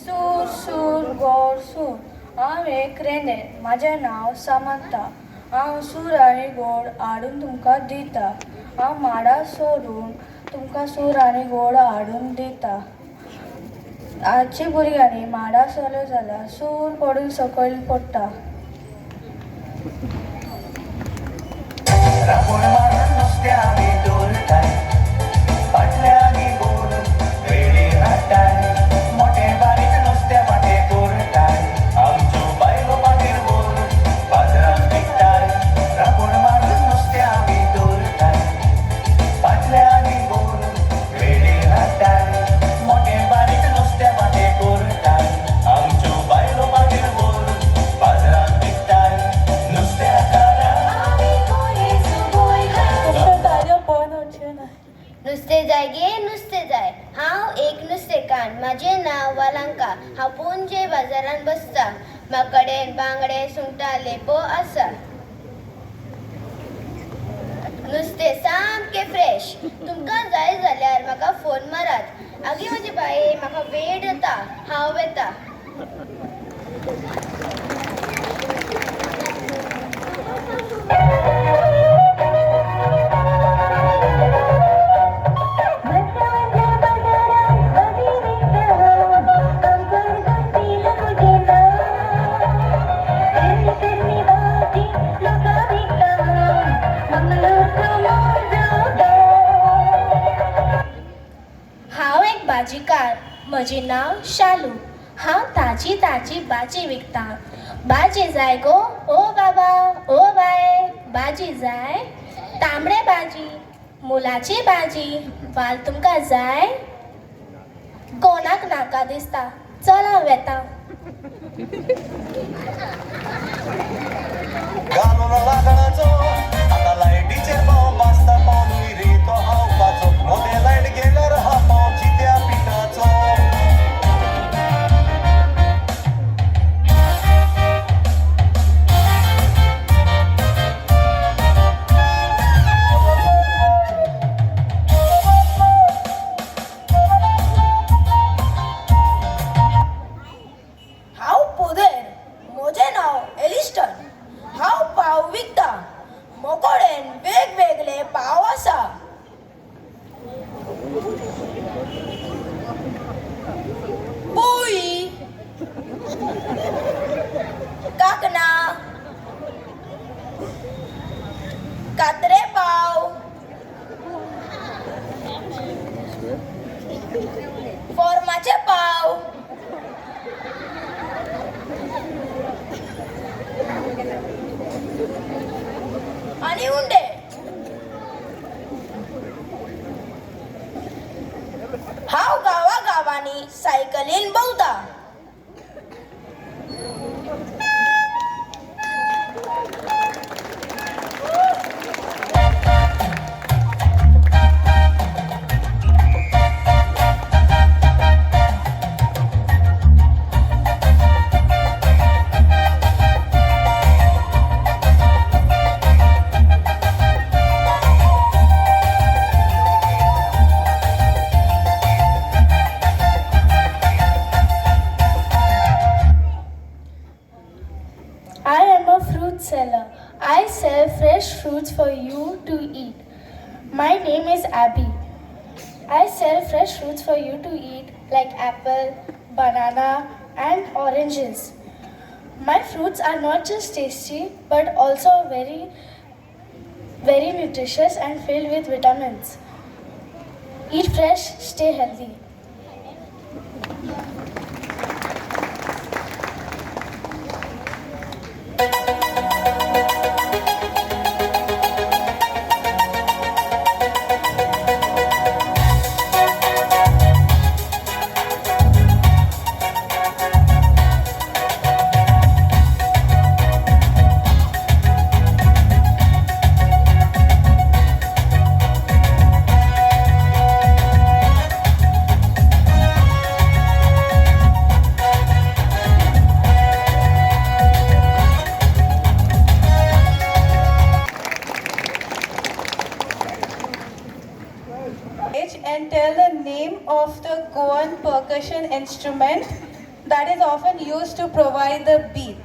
सूर सूर गोड सूर. हांव एक रेंदेर. म्हजें नांव सामंता. हांव सूर आनी गोड हाडून तुमकां दिता. हांव माडा सोडून तुमकां सूर आनी गोड हाडून दिता. आजची भुरग्यांनी माडा सोलो जाल्यार सूर पडून सकयल पडटा. राबून मारून नुस्त्या आमी दवरताय फाटल्यानी बोर वेळी हाडटाय मोठे बारीक नुस्त्या वाटे दवरताय आमच्यो बायलो मागीर बोर बाजारांत विकताय सुद्दां लेपो आसा. नुस्तें सामकें फ्रेश. तुमकां जाय जाल्यार म्हाका फोन मारात. आगे म्हजी बाये, म्हाका वेळ येता, हांव येता. हांव एक भाजीकार. म्हजें नांव शालू. हांव ताजी ताजी भाजी विकतां. भाजी जाय गो? ओ बाबा, ओ बाय, भाजी जाय? तांबडे भाजी, मुलाची भाजी, वाल तुमकां जाय? कोणाक नाका दिसता. चल हांव येता. घालून लाकडाचो आता लायटीचेर पाव बासता पावलुय रे तो हावपाचो मोदे लायट गेल्यार हा पाव चित्या पिठाचो हांव पोदेर. म्हजें नांव एलिस्टन. हांव पाव विकतां. मोकोडेन वेगवेगळे पाव आसा. पोळी, कांकणां, कात्रे पाव, फॉर्माचे पाव, आनी उंडे. हांव गांवांनी सायकलीन भोंवता. I am a fruit seller. I sell fresh fruits for you to eat. My name is Abby. I sell fresh fruits for you to eat like apple, banana and oranges. My fruits are not just tasty but also very nutritious and filled with vitamins. Eat fresh, stay healthy. And tell the name of the Goan percussion instrument that is often used to provide the beat.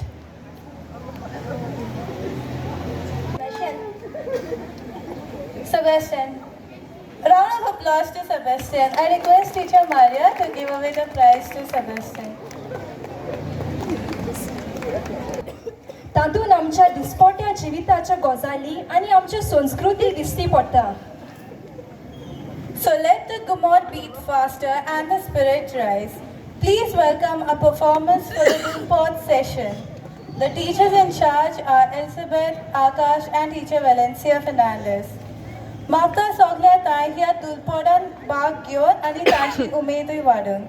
Sebastian. Round of applause to Sebastian. I request teacher Maria to give away the prize to Sebastian. तातूंत आमच्या दिसपट्या जिविताच्या गजाली आनी आमची संस्कृती दिसती पडटा. So let the Gumod beat faster and the spirit rise. Please welcome a performance for the Dulpod session. The teachers in charge are Elizabeth, Akash and teacher Valencia Fernandez. Maka soglia taihia Dulpodan bag gyon ani tashi umedu wadun.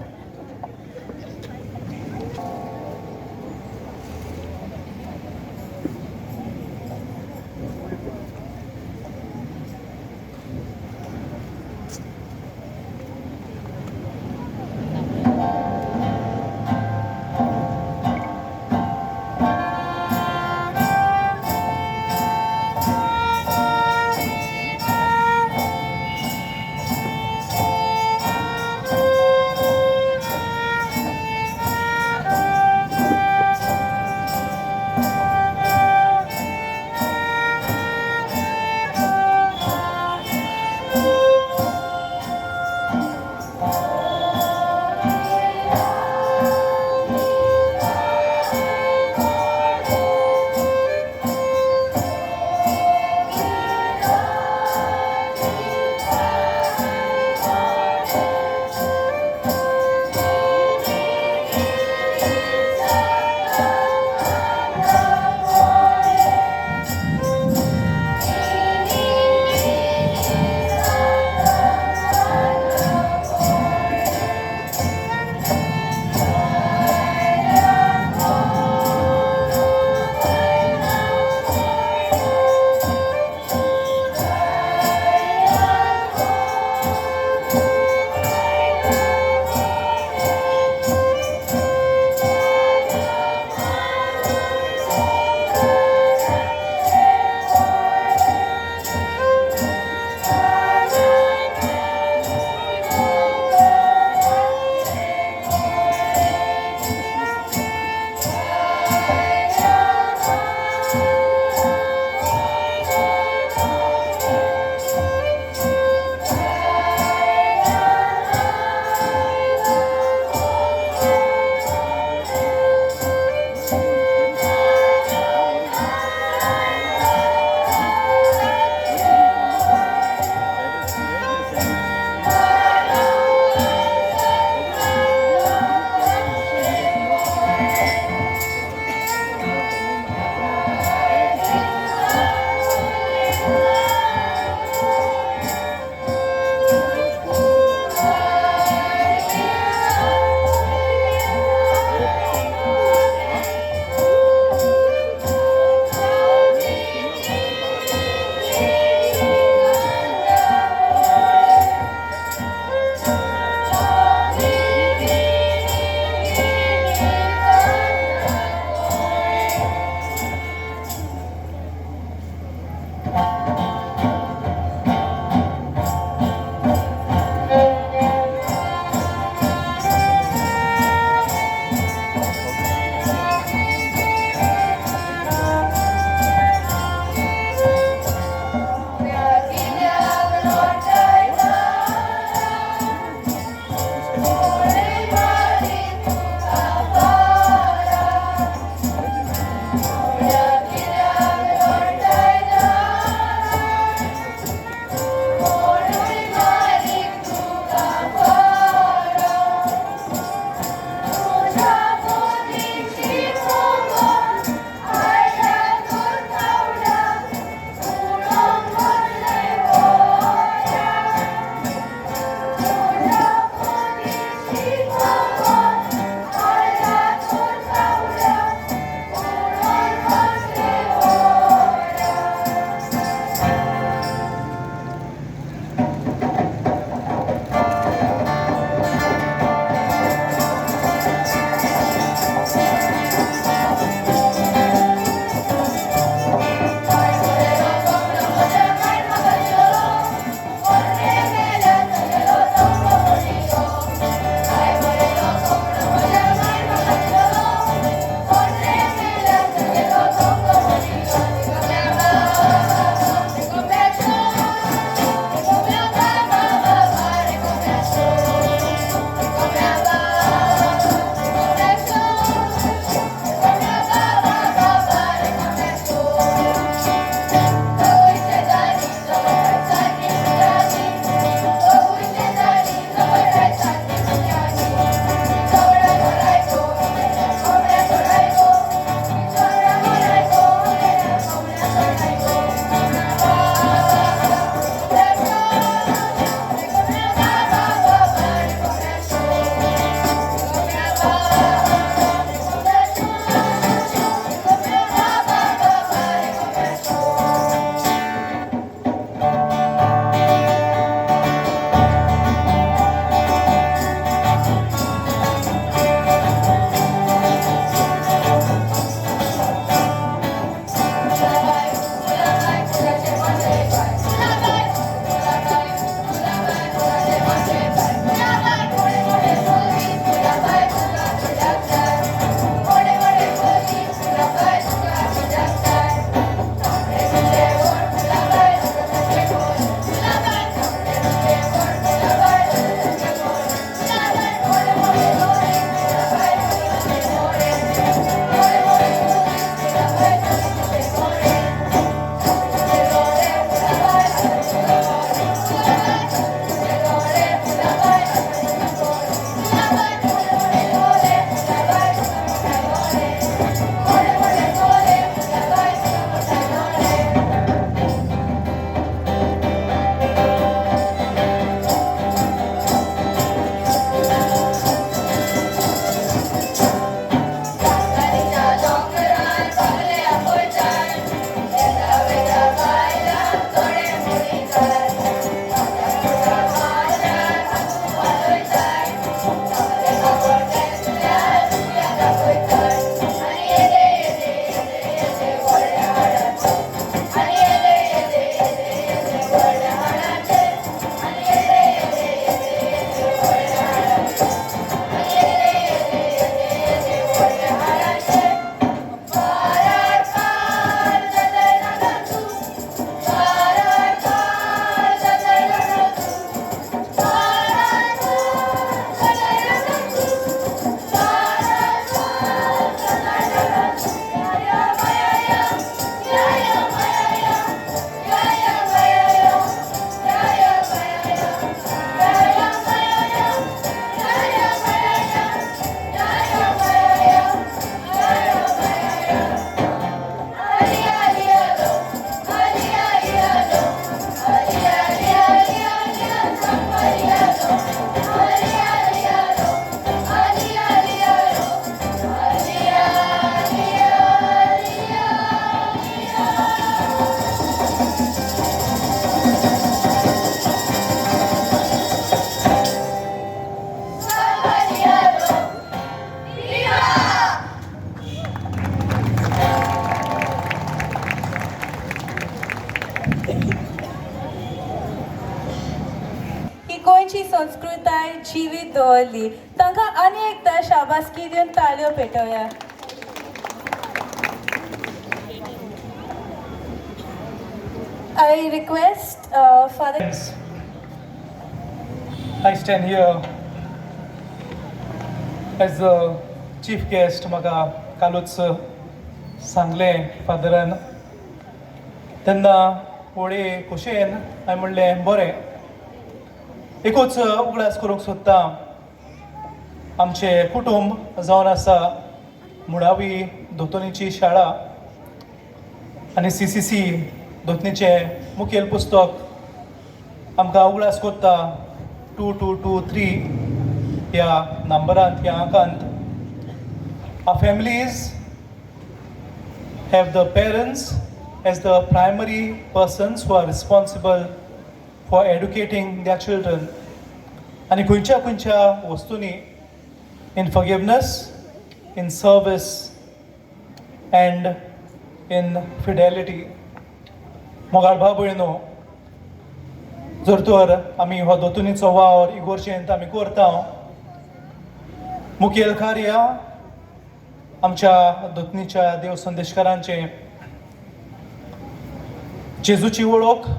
संस्कृताय जिवीत दवरली तांकां आनी एकदां शाबासकी दिवन ताळयो पेटोवया. I request Father. I stand here as the chief guest. म्हाका कालूच सांगलें फादरान. तेन्ना व्हडे खोशयेन हांवें म्हणलें बरें, एकूच उगडास करूंक सोदतां. आमचें कुटूंब जावन आसा मुळावी दोतोनीची शाळा आनी CCC दोतनीचें मुखेल पुस्तक आमकां उगडास कोत्ता 2223 ह्या नंबरांत, ह्या अंकांत. Our families have the parents as the primary persons who are responsible for educating their children. आणि खंयच्या वस्तूंनी in forgiveness, in service and in fidelity. मोगाळ भाव भयणो, जर तर आमी हो दोतोनीचो वावर इगोर्जेंत आमी करता, मुखेल कार्य आमच्या दोतनीच्या देव संदेशकारांचें जेजूची वळख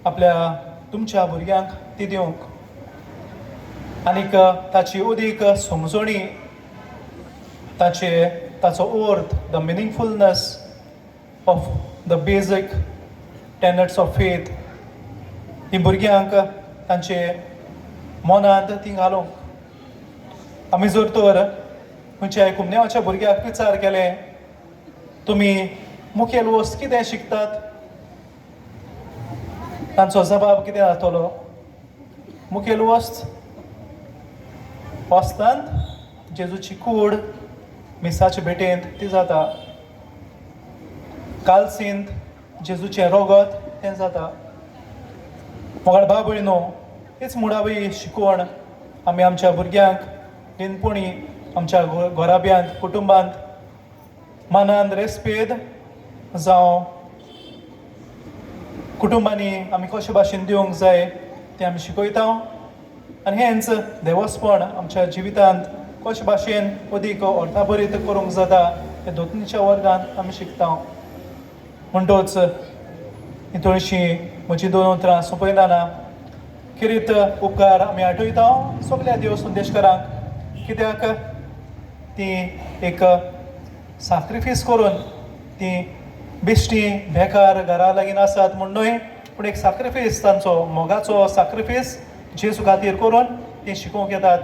आपल्या तुमच्या भुरग्यांक ती दिवंक आनीक ताची अदीक समजणी, ताचो अर्थ, द मिनींगफुलनेस ऑफ द बेसीक टेनट्स ऑफ फेथ ही भुरग्यांक तांचे मनांत ती घालूंक. आमी जर तर खंयच्याय कुमन्यावाच्या भुरग्याक विचार केले, तुमी मुखेल वस्त कितें शिकतात, तांचो जबाब कितें जातलो? मुखेल वस्त वस्तांत जेजूची कूड मिसाचे भेटेंत ती जाता, कालसींत जेजूचें रोगत तें जाता. मोगाळ भाव भयणो, हीच मुळावी शिकवण आमी आमच्या भुरग्यांक ल्हानपणी आमच्या घोराब्यांत, कुटुंबांत मनान रेस्पेद जावं कुटुंबांनी आमी कशे भाशेन दिवंक जाय तें आमी शिकयता. आनी हेंच देवस्पण आमच्या जिवितांत कशे भाशेन अदीक अर्थाभरीत करूंक जाता हे दोतनीच्या वर्गांत आमी शिकता. म्हणटूच ही थोडीशीं म्हजी 2 उतरां सोंपयतना किरीत उपकार आमी आठयता सगल्या देव संदेशकारांक, कित्याक ती एक सॅक्रिफीस करून ती बेश्टी बेकार घरा लागीं आसात म्हूण न्हय, पूण एक सॅक्रिफीस, तांचो मोगाचो सॅक्रिफीस जेजू खातीर करून ती शिकोवंक येतात.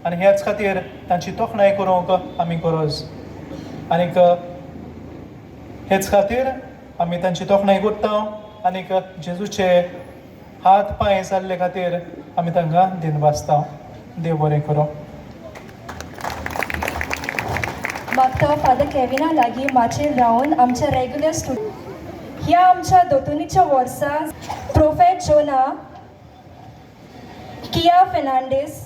आनी हेच खातीर तांची तोखणाय करूंक आमी गरज. आनीक हेच खातीर आमी तांची तोखणाय करता आनीक जेजूचे हात पांय जाल्ले खातीर आमी तांकां दिनवासता. देव बरें करूं. मागता फादर केविना लागीं माचेर रावन आमच्या रेग्युलर स्टुडंट ह्या आमच्या दोतोनीच्या वर्सा प्रोफेट जोना, किया Fernandes,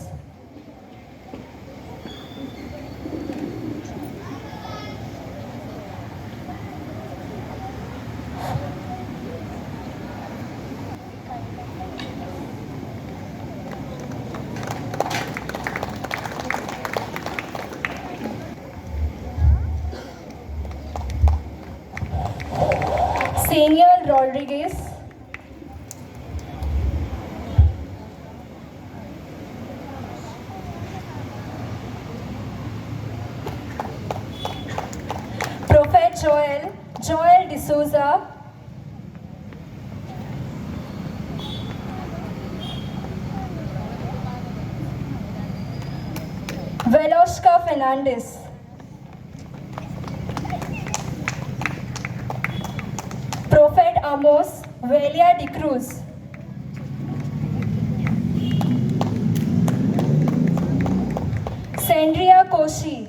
Senior Rodriguez, Prophet Joel D'Souza, Veloshka Fernandez, Prophet Amos Velia de Cruz, Sandria Koshi,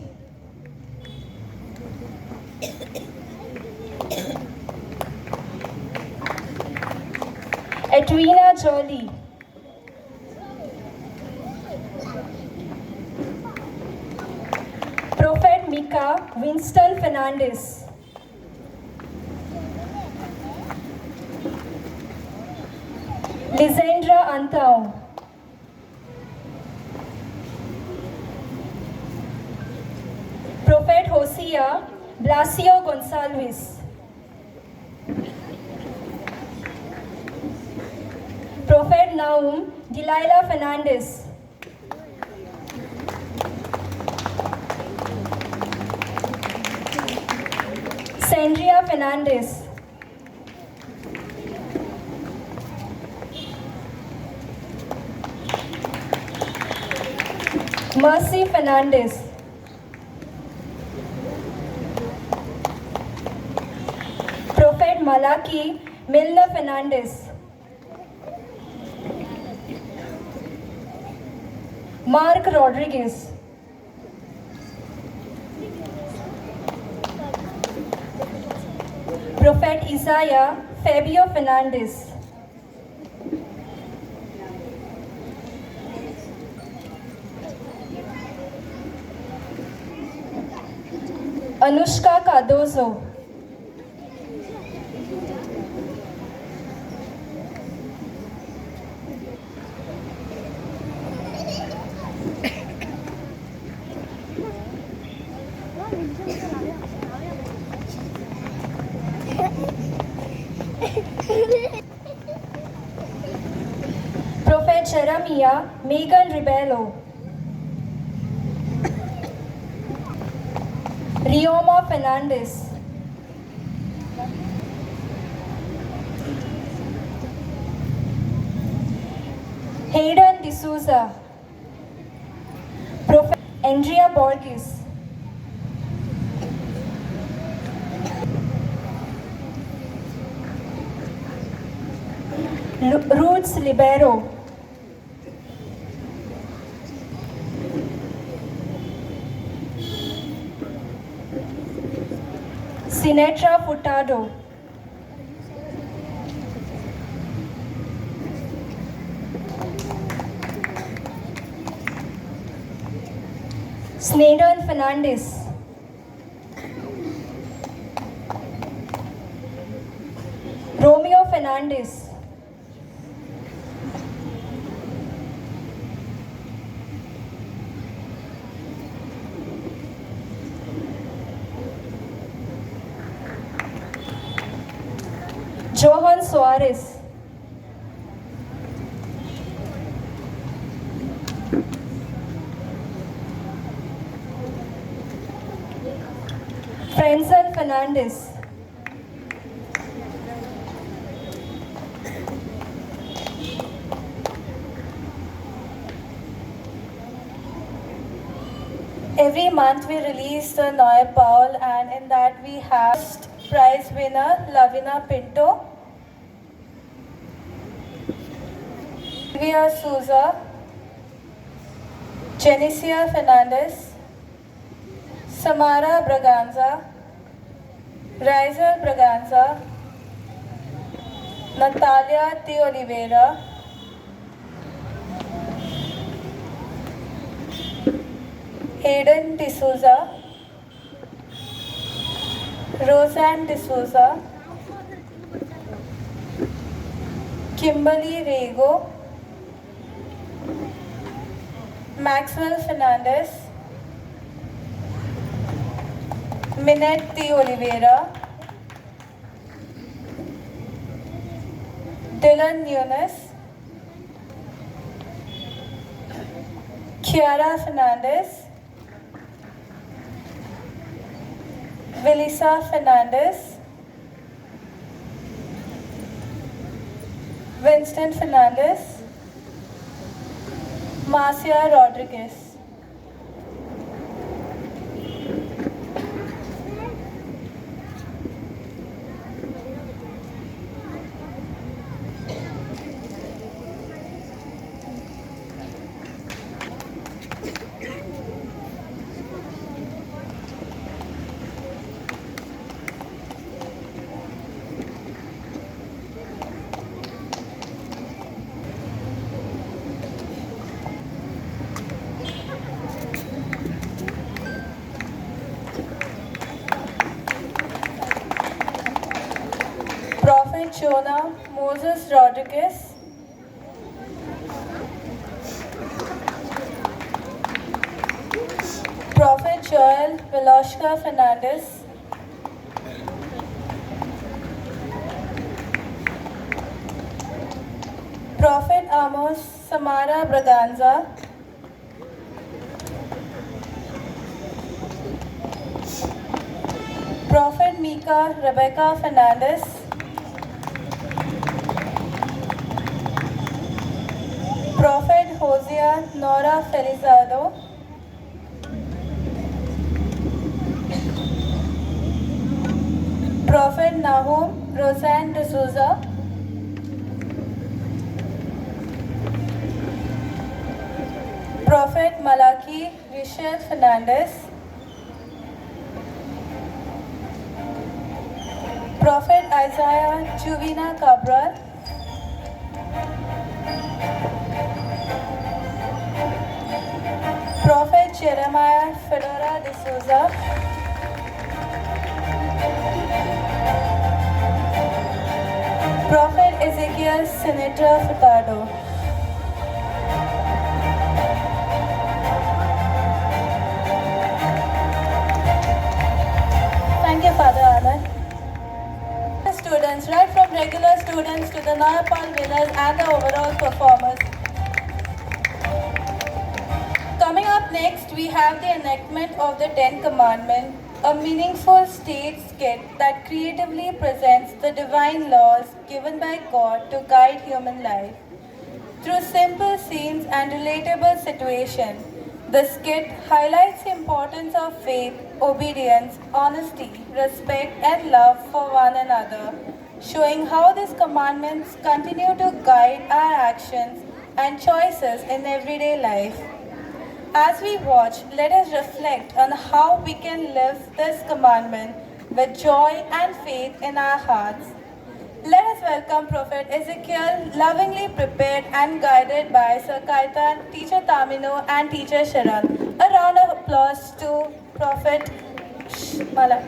Edwina Jolie, Prophet Mika Winston Fernandez, Lizendra Antau, Blasio Gonçalves, Prophet Naum Delilah Fernandez, Sandria Fernandez, Mercy Fernandez, Prophet Malaki Milner Fernandez, Mark Rodriguez, Prophet Isaiah Fabio Fernandez, Anushka Cardozo, Prophet Jeremiah Megan Ribello, Rioma Fernandez, Hayden D'Souza, Prophet Andrea Borges, Roots Libero, Sinatra Furtado, Snaden Fernandez, Romeo Fernandez, Johan Suarez, Frenzel Fernandez, Every month we release the Neue Paul, and in that we have prize winner Lavina Pinto, Silvia Souza, Genesia Fernandez, Samara Braganza, Rizel Braganza, Natalia de Oliveira, Hayden D'Souza, Roseanne D'Souza, Kimberly Rego, Maxwell Fernandez, Minette de Oliveira, Dylan Nunes, Kiara Fernandez, Velisa Fernandez, Winston Fernandez, Marcia Rodriguez. Prophet Jonah Moses Rodriguez, Prophet Joel Veloshka Fernandez, Ramos Samara Braganza, Prophet Mika Rebecca Fernandez, Prophet Hosea Nora Felizardo, Prophet Nahum Roseanne D'Souza, Prophet Malachi Richelle Fernandez, Prophet Isaiah Juvina Cabral, Prophet Jeremiah Fedora D'Souza, Prophet Ezekiel Sinatra Furtado. Thank you, Father Anand. Students, right from regular students to the Nayapal winners and the overall performers. Coming up next, we have the enactment of the Ten Commandments, a meaningful stage skit that creatively presents the divine laws given by God to guide human life. Through simple scenes and relatable situations, the skit highlights the importance of faith, obedience, honesty, respect, and love for one another, showing how these commandments continue to guide our actions and choices in everyday life. As we watch, let us reflect on how we can live this commandment with joy and faith in our hearts. Let us welcome Prophet Ezekiel, lovingly prepared and guided by Sir Kaitan, Teacher Tamino, and Teacher Sharan. A round of applause to Prophet Malak.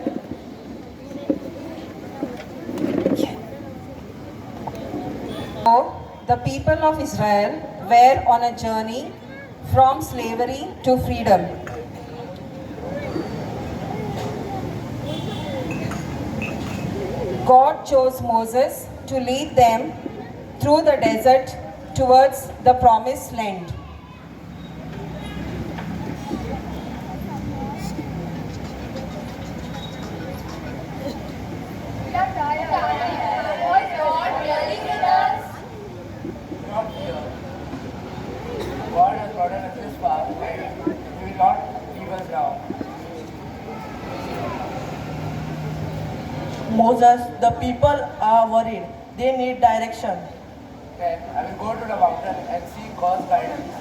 The people of Israel were on a journey from slavery to freedom. God chose Moses to lead them through the desert towards the promised land. God has brought us this far, and He will not leave us now. Moses, the people are worried. They need direction. Then I will go to the mountain and seek God's guidance.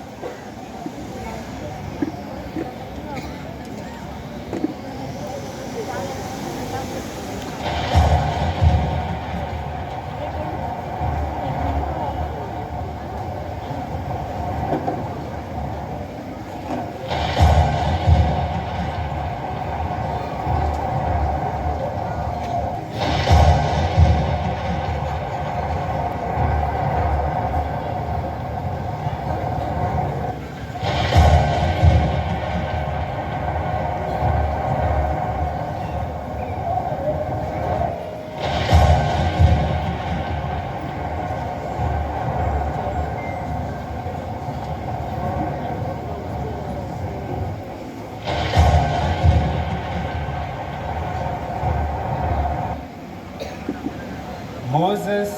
Moses,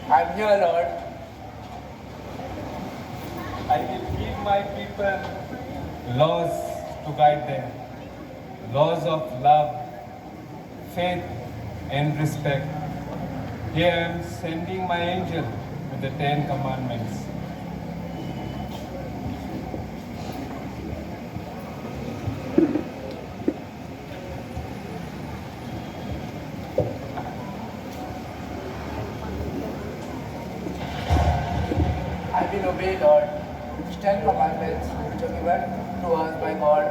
I'm here, Lord. I will give my people laws to guide them, laws of love, faith, and respect. Here I am sending my angel with the 10 Commandments. I will obey, Lord. These 10 commandments which are given to us by God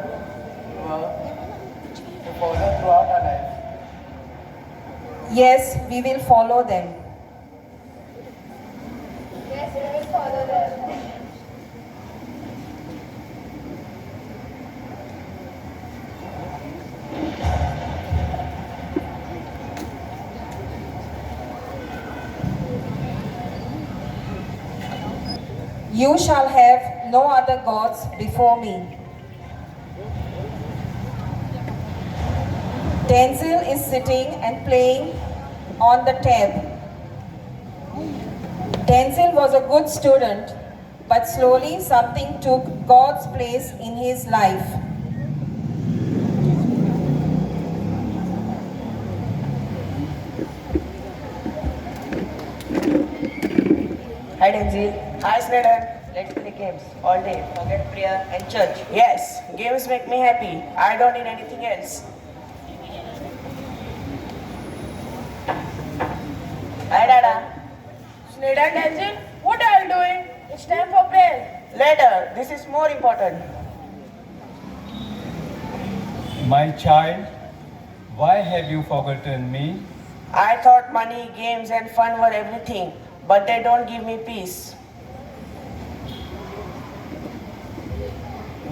to follow throughout our life. Yes, we will follow them. Yes, we will follow them. You shall have no other gods before me. Denzel is sitting and playing on the tab. Denzel was a good student, but slowly something took God's place in his life. Hi Denzel. Hi Sneddon. Let's play games all day. Forget prayer and church. Yes, games make me happy. I don't need anything else. Hi Dada. Sneddon, Denzel, what are you doing? It's time for prayer. Later, this is more important. My child, why have you forgotten me? I thought money, games and fun were everything, but they don't give me peace.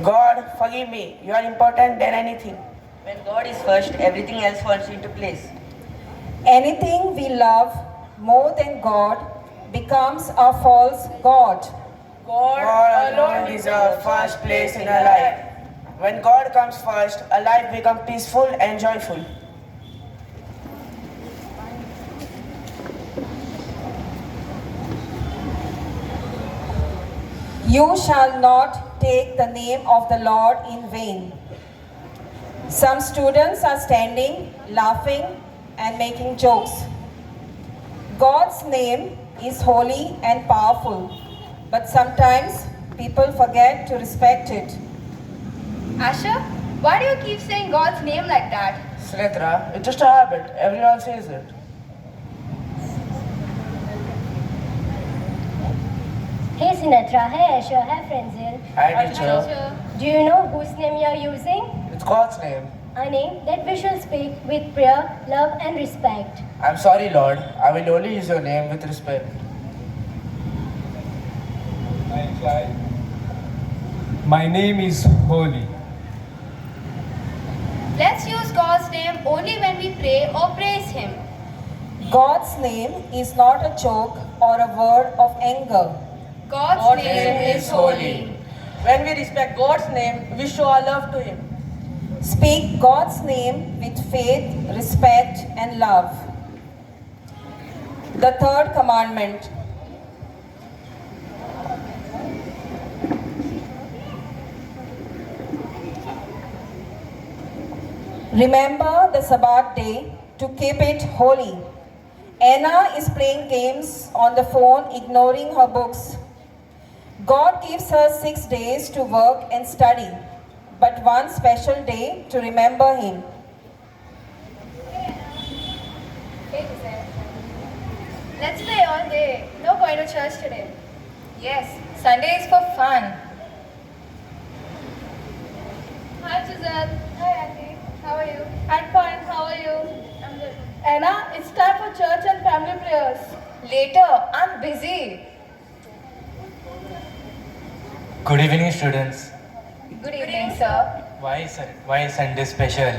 God, forgive me. You are important than anything. When God is first, everything else falls into place. Anything we love more than God becomes a false God. God alone deserves first place in our life. When God comes first, a life becomes peaceful and joyful. You shall not take the name of the Lord in vain. Some students are standing, laughing, and making jokes. God's name is holy and powerful, but sometimes people forget to respect it. Asha, why do you keep saying God's name like that? Snetra, it's just a habit. Everyone says it. Hey Sinatra, hey Asha, hey Frenzel. Hi teacher. Do you know whose name you are using? It's God's name. A name that we shall speak with prayer, love and respect. I'm sorry, Lord. I will only use your name with respect. My child, my name is Holy. Let's use God's name only when we pray or praise Him. God's name is not a joke or a word of anger. God's name is holy. When we respect God's name, we show our love to Him. Speak God's name with faith, respect, and love. The third commandment. Remember the Sabbath day to keep it holy. Anna is playing games on the phone, ignoring her books. God gives her 6 days to work and study, but one special day to remember Him. Let's play all day. No going to church today. Yes, Sunday is for fun. Hi, Giselle. Hi, Auntie. How are you? I'm fine. How are you? I'm good. Anna, it's time for church and family prayers. Later, I'm busy. Good evening, students. Good evening, sir. Why is Sunday special?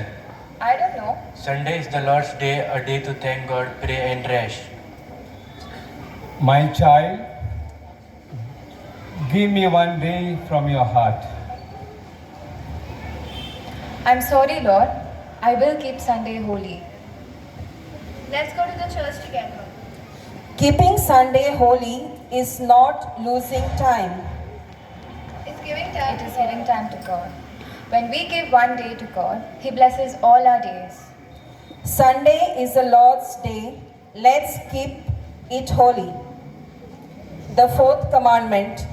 I don't know. Sunday is the Lord's day, a day to thank God, pray and rest. My child, give me one day from your heart. I'm sorry, Lord. I will keep Sunday holy. Let's go to the church together. Keeping Sunday holy is not losing time. It's giving time. It is giving time to God. When we give one day to God, He blesses all our days. Sunday is the Lord's day. Let's keep it holy. The fourth commandment.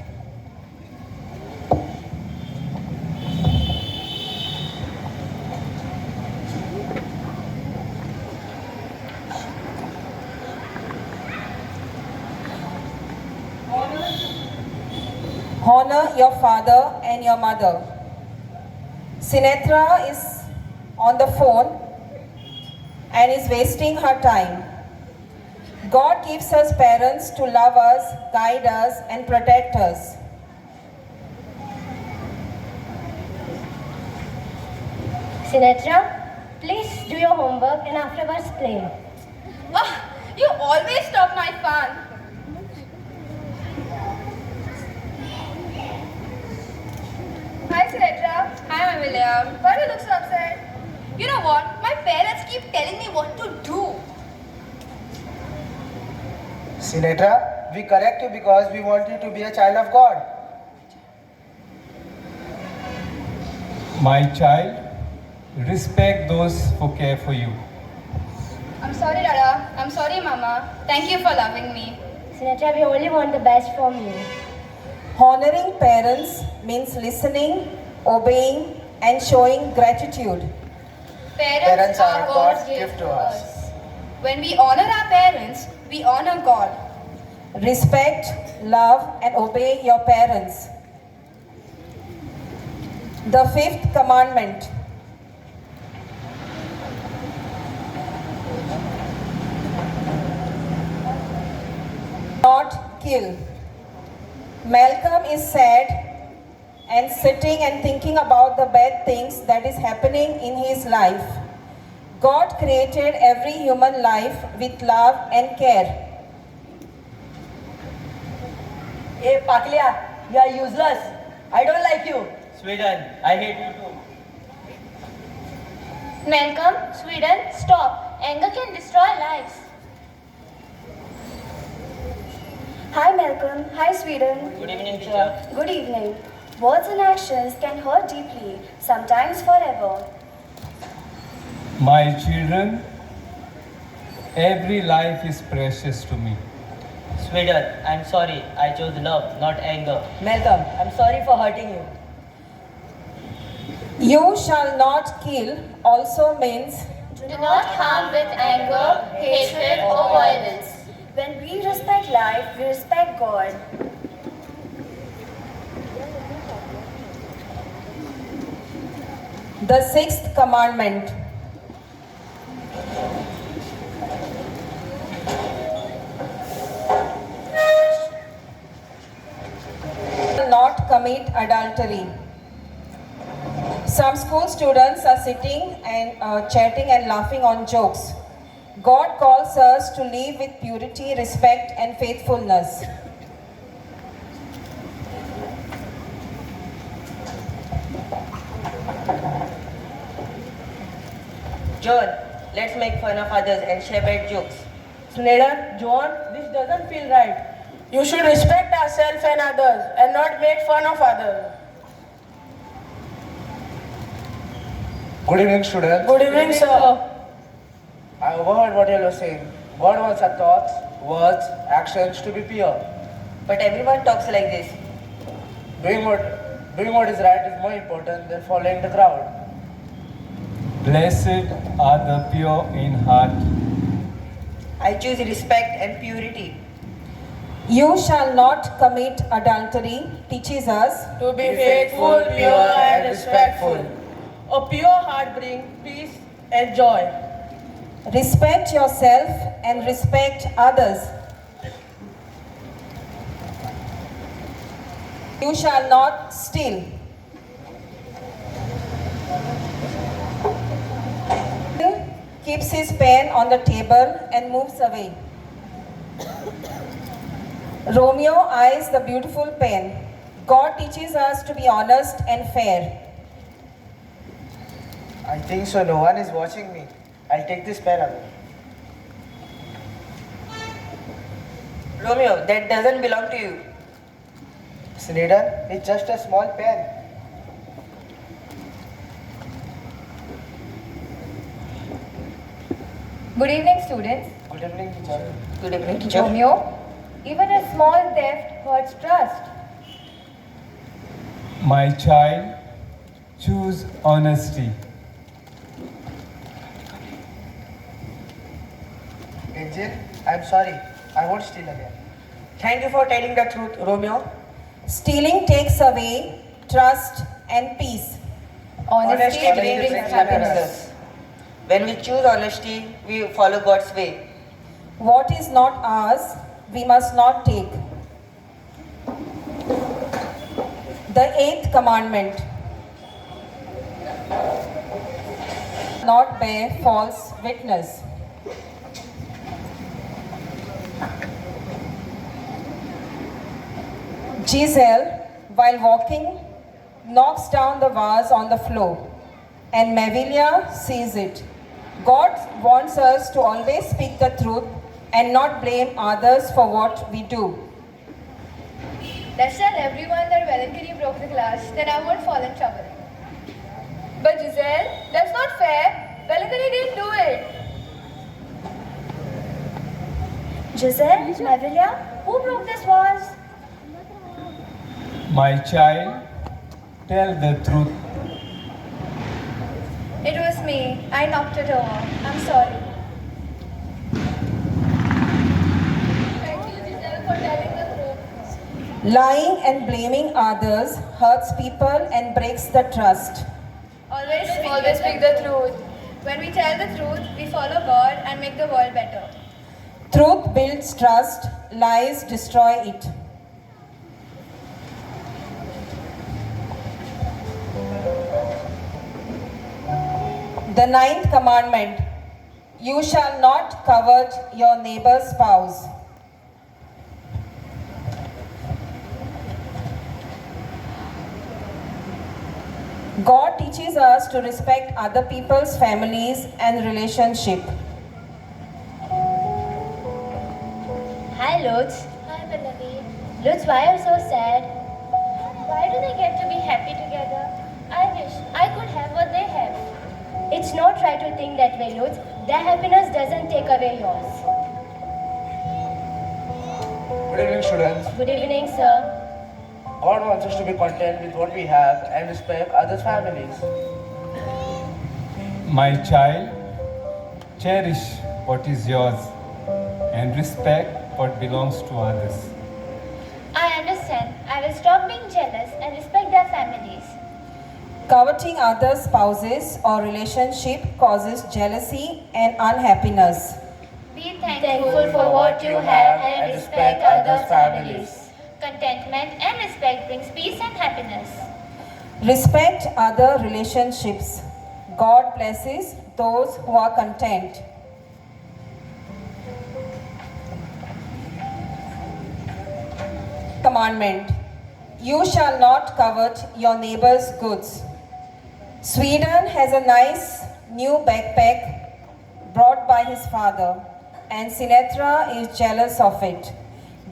Honor your father and your mother. Sinatra is on the phone and is wasting her time. God gives us parents to love us, guide us, and protect us. Sinatra, please do your homework and afterwards play. You always stop my fun. Hi, Sinetra. Hi, William. Why do you look so upset? You know what? My parents keep telling me what to do. Sinetra, we correct you because we want you to be a child of God. My child, respect those who care for you. I'm sorry, Dada. I'm sorry, Mama. Thank you for loving me. Sinetra, we only want the best from you. Honoring parents means listening, obeying, and showing gratitude. Parents are God's gift to us. When we honor our parents, we honor God. Respect, love, and obey your parents. The fifth commandment. Not kill. Malcolm is sad and sitting and thinking about the bad things that is happening in his life. God created every human life with love and care. Hey, Paklia, you are useless. I don't like you. Sweden, I hate you too. Malcolm, Sweden, stop. Anger can destroy lives. Hi Malcolm, hi Sweden. Good evening, teacher. Good evening. Words and actions can hurt deeply, sometimes forever. My children, every life is precious to me. Sweden, I'm sorry. I chose love, not anger. Malcolm, I'm sorry for hurting you. You shall not kill also means Do not harm with anger, hatred, or violence. When we respect life, we respect God. the sixth commandment. Not commit adultery. Some school students are sitting and chatting and laughing on jokes. God calls us to live with purity, respect, and faithfulness. John, let's make fun of others and share bad jokes. Snyder, John, this doesn't feel right. You should respect ourselves and others and not make fun of others. Good evening, students. Good evening, sir. I overheard what you were saying. God wants our thoughts, words, actions to be pure. But everyone talks like this. Doing what is right is more important than following the crowd. Blessed are the pure in heart. I choose respect and purity. You shall not commit adultery teaches us To be faithful, pure, and respectful. A pure heart brings peace and joy. respect yourself and respect others. You shall not steal. Keeps his pen on the table and moves away. Romeo eyes the beautiful pen. God teaches us to be honest and fair. I think so. No one is watching me. I'll take this pen away. Romeo, that doesn't belong to you. Snyder, it's just a small pen. Good evening, students. Good evening, teacher. Good evening, teacher. Romeo, even a small theft hurts trust. My child, choose honesty. Angel, I'm sorry. I won't steal again. Thank you for telling the truth, Romeo. Stealing takes away trust and peace. Honesty brings happiness. When we choose honesty, we follow God's way. What is not ours, we must not take. The eighth commandment. Not bear false witness. Giselle, while walking knocks down the vase on the floor, and Mavilia sees it. God wants us to always speak the truth and not blame others for what we do. Let's tell everyone that Valentini broke the glass, then I won't fall in trouble. But Giselle, that's not fair. Valentini didn't do it. Giselle, Mavilia, who broke this vase? My child, tell the truth. It was me. I knocked it over. I'm sorry. Thank you, Giselle, for telling the truth. Lying and blaming others hurts people and breaks the trust. Always speak the truth. When we tell the truth, we follow God and make the world better. Truth builds trust, lies destroy it. The ninth commandment, you shall not covet your neighbor's spouse. God teaches us to respect other people's families and relationship. Hi, Lutz. Hi, Pallavi. Lutz, why are you so sad? Why do they get to be happy together? I wish I could have what they have. It's not right to think that way, Lutz. Their happiness doesn't take away yours. Good evening, students. Good evening, sir. God wants us to be content with what we have and respect others' families. My child, cherish what is yours and respect what belongs to others. I understand. I will stop being jealous and respect their families. Coveting other spouses or relationship causes jealousy and unhappiness. Be thankful for what you have and respect others' families. Contentment and respect brings peace and happiness. Respect other relationships. God blesses those who are content. Commandment, you shall not covet your neighbor's goods. Sweden has a nice new backpack brought by his father, and Sinatra is jealous of it.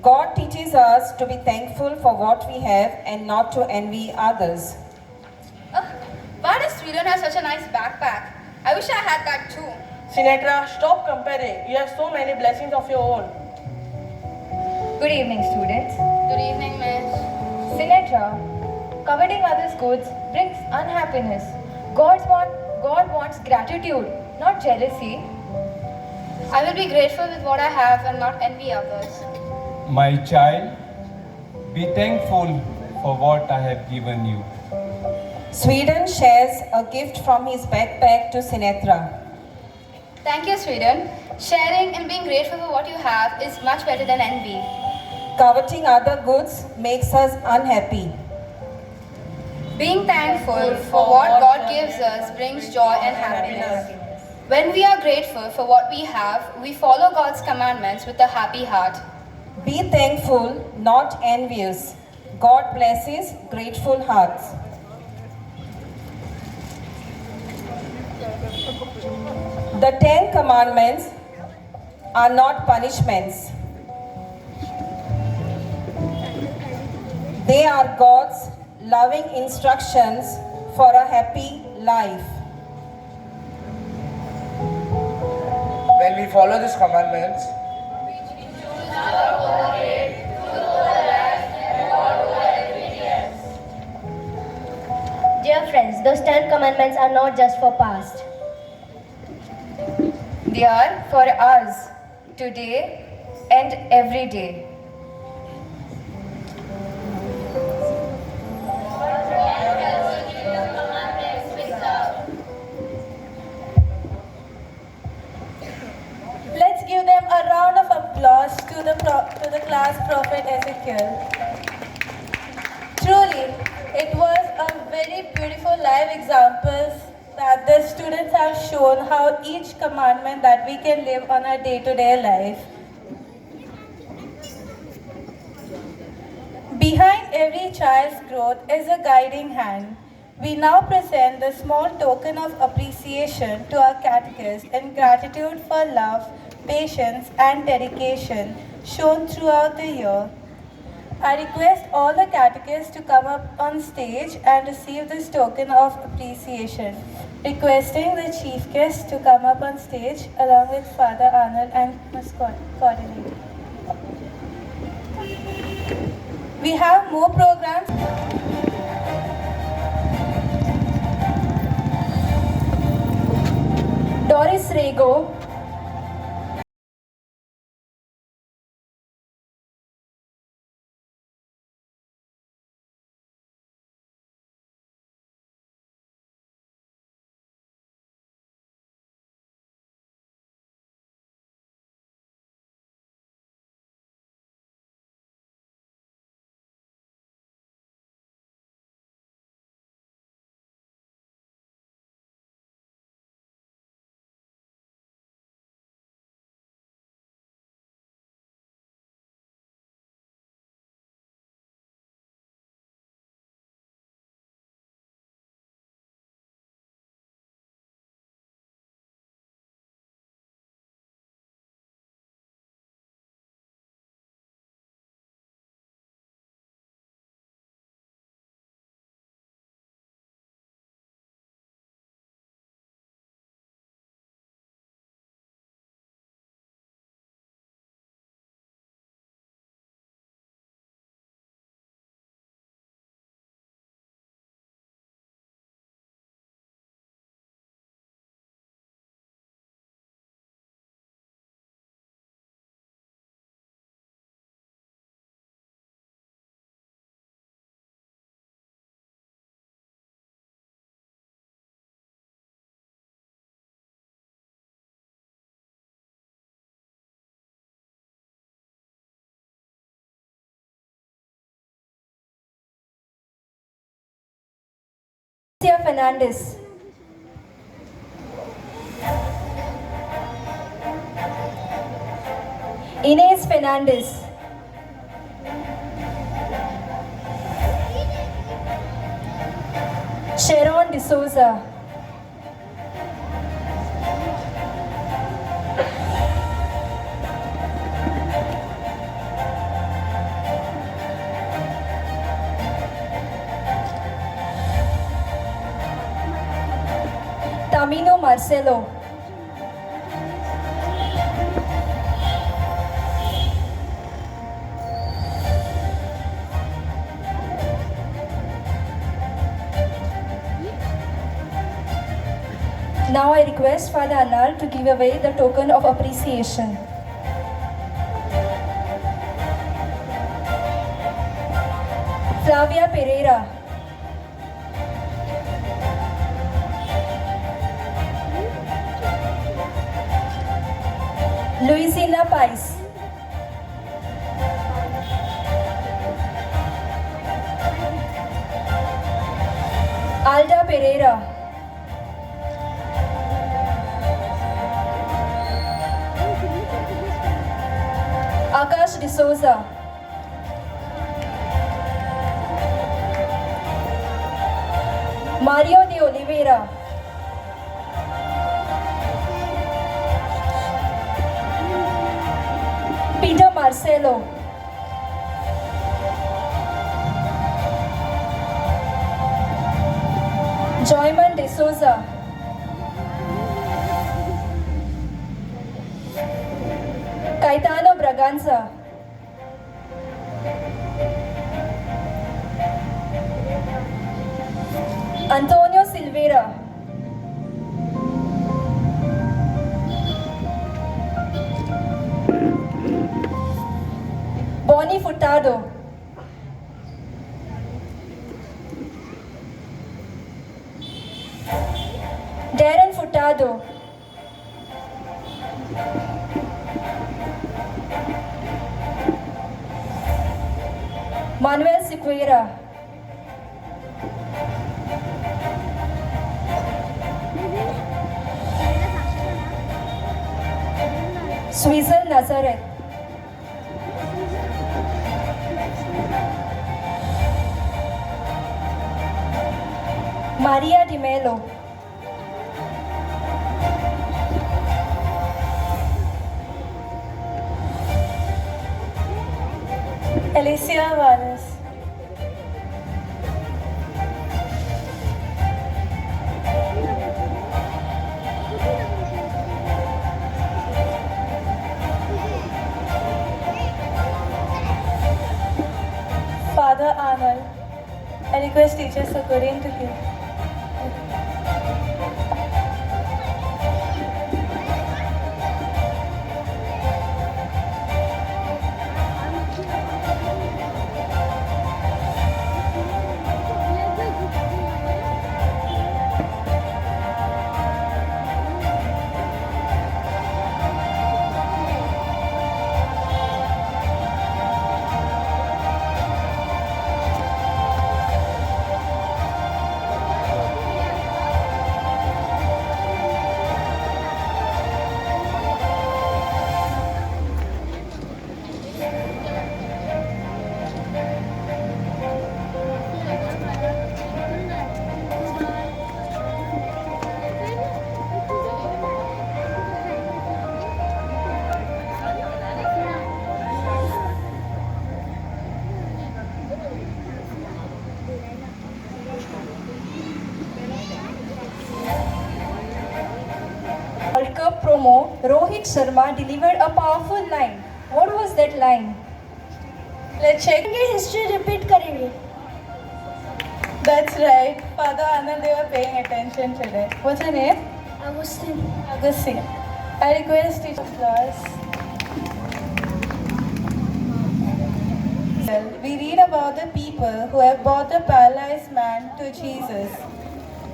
God teaches us to be thankful for what we have and not to envy others. Why does Sweden have such a nice backpack? I wish I had that too. Sinatra, stop comparing. You have so many blessings of your own. Good evening, students. Good evening, miss. Sinatra, coveting others' goods brings unhappiness. God wants gratitude, not jealousy. I will be grateful with what I have and not envy others. My child, be thankful for what I have given you. Sweden shares a gift from his backpack to Sinatra. Thank you, Sweden. Sharing and being grateful for what you have is much better than envy. Coveting other goods makes us unhappy. Being thankful for what God gives us brings joy and happiness. When we are grateful for what we have, we follow God's commandments with a happy heart. Be thankful, not envious. God blesses grateful hearts. The 10 Commandments are not punishments. They are God's loving instructions for a happy life. When we follow these commandments, Dear friends, those 10 commandments are not just for past. They are for us, today and every day. Let's give them a round of applause to the class prophet Ezekiel. Truly, it was a very beautiful live examples that the students have shown how each commandment that we can live on our day-to-day life. Behind every child's growth is a guiding hand. We now present the small token of appreciation to our catechist in gratitude for love, patience, and dedication shown throughout the year. I request all the catechists to come up on stage and receive this token of appreciation. Requesting the chief guest to come up on stage along with Father Arnold and Ms. Coordinator. We have more programs. Doris Rego, Fernandez, Inez Fernandez, Sharon D'Souza, Tamino Marcelo, Now I request Father Arnold to give away the token of appreciation. Flavia Pereira, Luisina Pais, Alda Pereira, Akash D'Souza, Mario de Oliveira, Peter Marcelo, Joyman D'Souza, Caetano Braganza, Antonio Silveira, Bonnie Furtado, Darren Furtado, Manuel Siqueira, Suizel Nazareth, Maria Di Mello, Alicia Wallace, Father Arnold. I request teacher Sokorin to give. World Cup promo, Rohit Sharma delivered a powerful line. What was that line? Let's check. History repeat करेंगे. That's right. Father Arnold, they were paying attention today. What's her name? Agustin. Agustin. I request teacher class. We read about the people who have brought the paralyzed man to Jesus.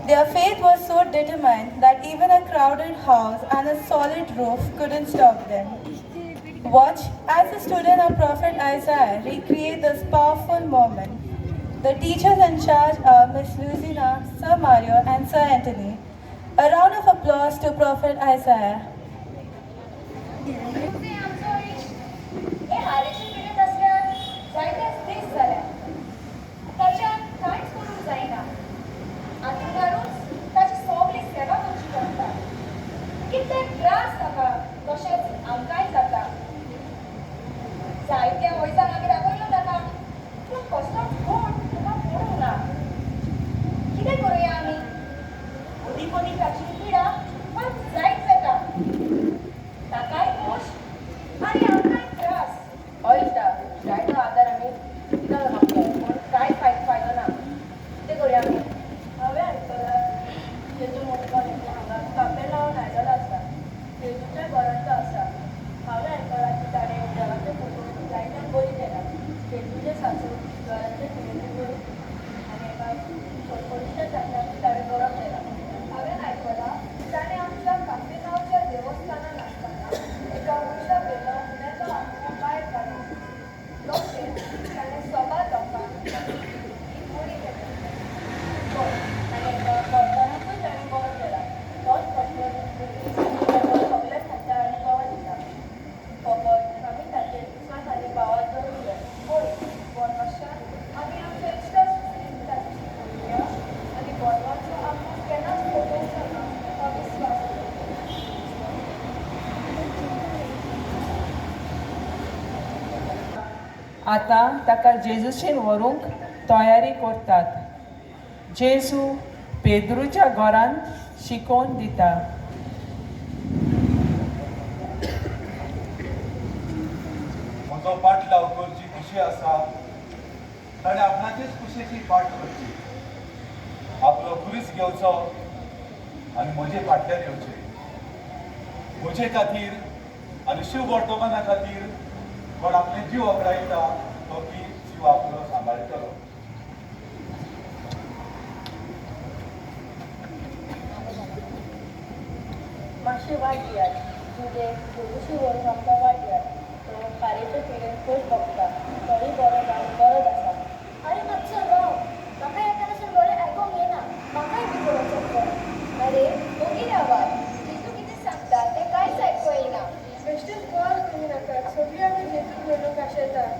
Their faith was so determined that even a crowded house and a solid roof couldn't stop them. Watch as the student of Prophet Isaiah recreate this powerful moment. The teachers in charge are Miss Lucina, Sir Mario and Sir Anthony. A round of applause to Prophet Isaiah. कितले त्रास जाता तशेंच आमकांय जाता जायत्या वयसान आमी राबयलो ताका पूण कसलोच कोण ताका पळोवंक ना कितें करुया आमी ओदी कोणी ताची पिडा पण जायत वता ताकाय दोश आनी आमकांय त्रास हय जायतो आदार आमी दिता आमकां पूण कांय फायदो ना कितें करुया आमी हांवें आयकलां जेजू मोठेपण हांगा कापें लावन आयदलां आसा जेजूच्या घरांत आसा हांवें आयकलां की ताणें देवाचे फोटो लायटान बरी केला जेजूचे सासू घरांतले पिळेचे बरी आनी एका फडफडीच्या चांदण्याक ताणें गरम केला हांवें आयकलां ताणें आमच्या कापें गांवच्या देवस्थानान आसतना एका उंच्या बेला उण्याचो आत्मो भायर काडलो लोकें ताणें सभा लोकांक बरी केली आनी एका भक्तांकूय ताणें बरो केला तोच फटफट सगळे खातात आनी बावा दिता फकत आमी ताचेर विश्वास आनी बावा दवरूंक जाय पळय बोनवाशान आमी आमच्या इश्टा ताची करुया आनी बोनवाचो आमकां केन्नाच पळोवंक जाता हो विस्वास आतां ताका जेजूचेर व्हरूंक तयारी करतात. जेजू पेद्रूच्या घरांत शिकोवन दिता. म्हजो पाट लाव करची खुशी आसा ताणें आपणाचीच खुशेची पाट करची आपलो कुरीस घेवचो आनी म्हजे फाटल्यान येवचें म्हजे खातीर आनी शिव वर्तमाना खातीर कोण आपले जीव वगडायता तो की जीव आपलो सांबाळटलो. मातशें वाट दियात तुजे जेजूशी व्हरून आमकां वाट दियात तो खारेच्या पिडेन खूब बगता तोय बरोच आसा अरे मातसो राव म्हाका एकादशें बरें आयकोंक येना म्हाकाय बी कळोवचो पड अरे हो कितें आवाज जेजू कितें सांगता तें कांयच आयकूं येना बेश्टेच बॉल करूं नाका सगळीं आमी जेजूक व्हरून आशेतात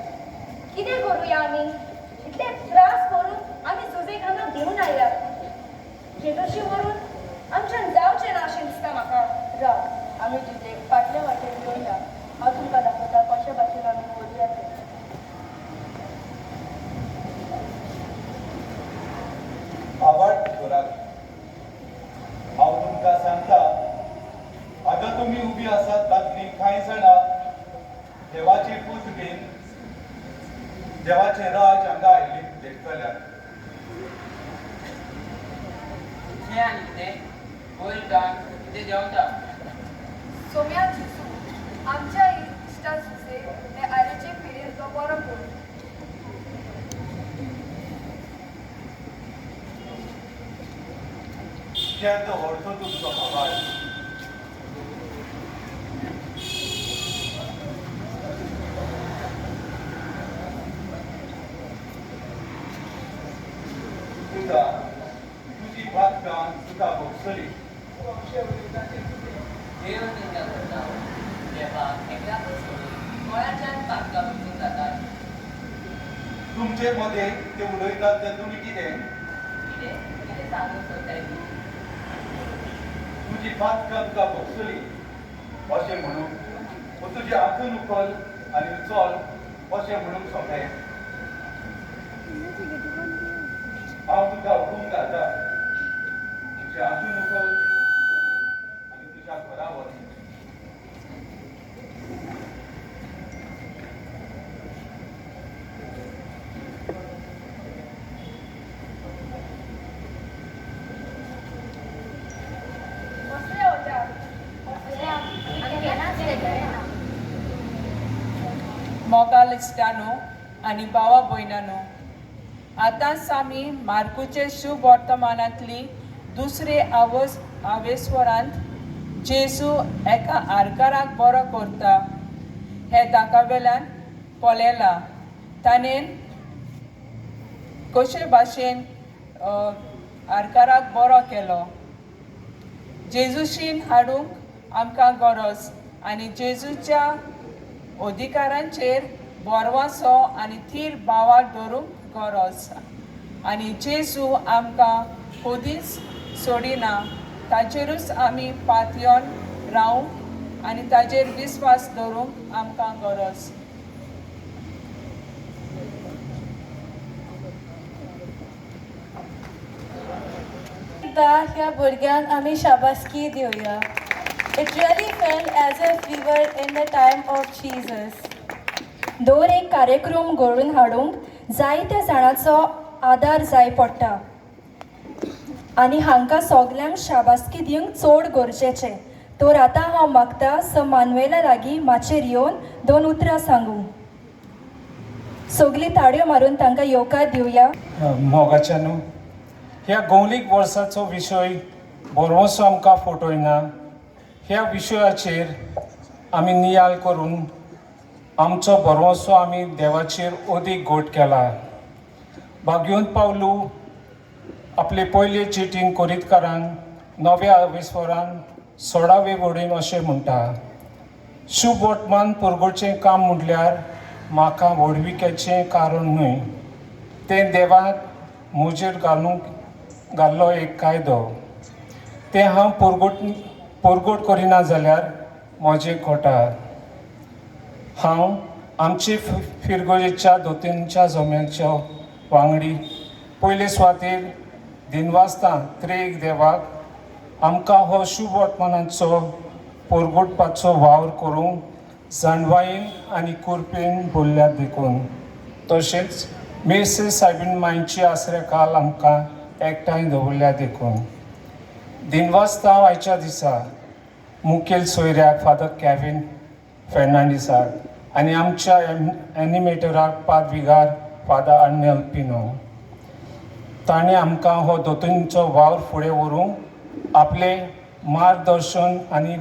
कितें करुया आमी इतले त्रास करून आमी झुजेक हांगा घेवन आयल्यात देवाचे राज हांगा आयिल्ली देखतल्यार हे आनी कितें वयर कान कितें जेवता सोम्या जिसू आमच्या इश्टा सुसे हे आरेचे पिडेचो बरो कोण केन्ना व्हडलो तुमचो बाबाय तुका तुजी बात कान तुका भोगसली देव तेंच्या करता देवाक एकल्याक सोडून गोंयाच्यान तांकां वचून जातात तुमचे मदें ते उलयतात ते तुमी कितें कितें कितें सांगूंक सोदताय तूं तुजी बात कान तुका भोगसली अशें म्हणून वा तुजे हातून उखल आनी चल अशें म्हणून सोंपें हांव तुका हुकूम घालता तुजे हातून उखल आनी तुज्या घरा वच कसले होत्या मोगाल इश्टानो आनी भावा भयणानो आतांच आमी मार्कूचे शुभ वर्तमानांतली दुसरे आवेस्वरांत जेजू एका आरकाराक बरो करता हे दाखोवेल्यान पळयलां ताणें कशे भाशेन आरकाराक बरो केलो जेजूशीन हाडूंक आमकां गरज आनी जेजूच्या अधिकारांचेर बोरवासो आनी थीर भावाक दवरूंक गरज आनी जेजू आमकां कधीच सोडिना ताचेरूच आमी पातयेवन रावूंक आनी ताचेर विस्वास दवरूंक आमकां गरज ह्या भुरग्यांक आमी शाबासकी Divya It really felt as if we were in the time of Jesus. दर एक कार्यक्रम घडोवन हाडूंक जायत्या जाणांचो आदार जाय पडटा आनी हांकां सगल्यांक शाबासकी दिवंक चड गरजेचें तर आतां हांव मागता स मानवेला लागीं माचेर येवन 2 उतरां सांगूं सगळीं ताळयो मारून तांकां येवकार दिवया मोगाच्या न्हू ह्या गौलीक वर्साचो विशय बरोसो आमकां फोटोयना ह्या विशयाचेर आमी नियाळ करून आमचो बरोसो आमी देवाचेर अदीक घोट केला भाग्योन पावलू आपले पयले चिटींग कोरीतकारांक नव्या आवेस्वरान 16वे वडीन अशें म्हणटा शुभ वर्तमान पुरगोवचें काम म्हटल्यार म्हाका व्हडविकेचें कारण न्हय तें देवाक म्हजेर घाल्लो एक कायदो तें हांव पोरगोट करिना जाल्यार म्हजें खोटा हांव आमचे फिरगोजेच्या दोतोनीच्या जम्याच्या वांगडी पयले सुवातेर दिनवासता त्रेक देवाक आमकां हो शुभ वर्तमानाचो पोरगोटपाचो वावर करूंक जाणवायेन आनी कुरपेन बोल्ल्या देखून तशेंच मेर्से सायबीण मांयची आसरेकाल आमकां एकठांय दवरल्या देखून दिनवासता आयच्या दिसा मुखेल सोयऱ्याक फादर कॅविन फेर्नांडीसाक आनी आमच्या एनिमेटराक पादविगार फादर आर्नेल पिनो ताणें आमकां हो दोतोनीचो वावर फुडें व्हरूंक आपले मार्गदर्शन आनी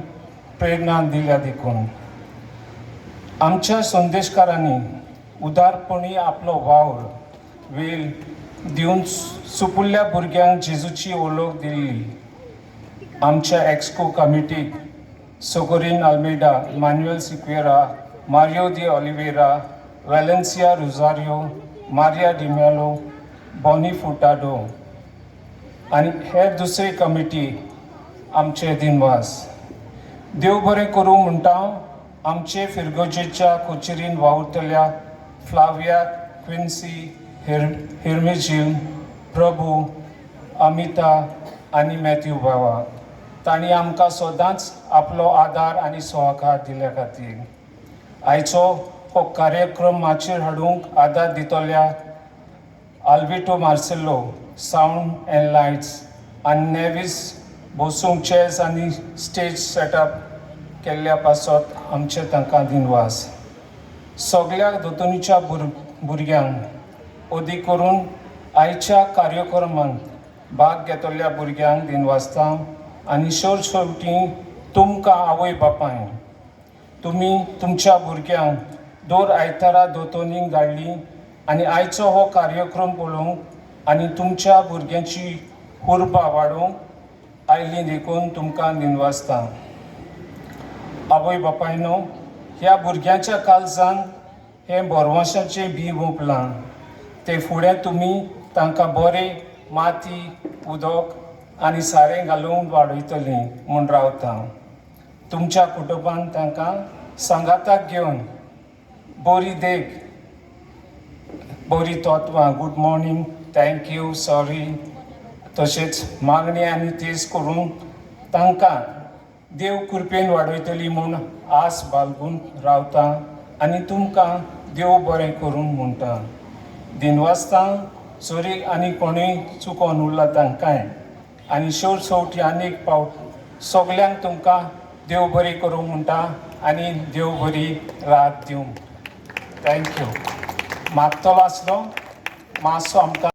प्रेरणा दिल्या देखून आमच्या संदेशकारांनी उदारपणी आपलो वावर वेळ दिवन सुपुल्ल्या भुरग्यांक जेजूची ओळख दिल्ली आमच्या एक्सको कमिटीक Succorine Almeida Manuel Sequeira Mario de Oliveira Valencia Rosario Maria Demello Bonny Furtado आनी हेर दुसरी कमिटी आमचे दिनवास देव बरें करूं म्हणटा आमचे फिरगोजेच्या कोचेरीन वावुरतल्या फ्लाविया क्विन्सी हिरमेजील प्रभू अमिता आनी मॅथ्यू बावा तांणी आमकां सदांच आपलो आदार आनी सहकार दिल्या खातीर आयचो हो कार्यक्रमाचेर हाडूंक आदार दितल्या Alvito Marcelo sound and lights आनी नेवीस बसूंक चेअर्स आनी स्टेज सेटअप केल्ल्या पासत आमचे तांकां दिनवास. सगळ्या दोतोनीच्या भुरग्यांक ओदी करून आयच्या कार्यक्रमांत भाग घेतल्या भुरग्यांक दिनवासता आनी शेवटी तुमकां आवय बापाय तुमी तुमच्या भुरग्यांक दर आयतारा दोतोनीक धाडली आनी आयचो हो कार्यक्रम पळोवंक आनी तुमच्या भुरग्यांची उर्बा वाडोवंक आयली देखून तुमकां दिनवासता. आवय बापायनो, ह्या भुरग्यांच्या काळजान हें बोरवंशाचें बी मोपलां. ते फुडें तुमी तांकां बरें माती उदक आनी सारें घालून वाडयतलीं म्हूण रावता. तुमच्या कुटुंबान तांकां सांगाताक घेवन बरी देख, बरी तत्वां, गूड मॉर्निंग, थँक्यू, सॉरी तशेंच मागणी आनी तेज करून तांकां देव कृपेन वाडयतली म्हूण आस बाळगून रावता आनी तुमकां देव बरें करून म्हणटा. दिनवासता सोरी आनी कोणूय चुकोन उरला तांकांय आनी शेवटी आनीक फावट सगल्यांक तुमकां देव बरें करूं म्हणटा आनी देव बरी रात दिवं. थँक्यू. मागतलो आसलो मातसो आमकां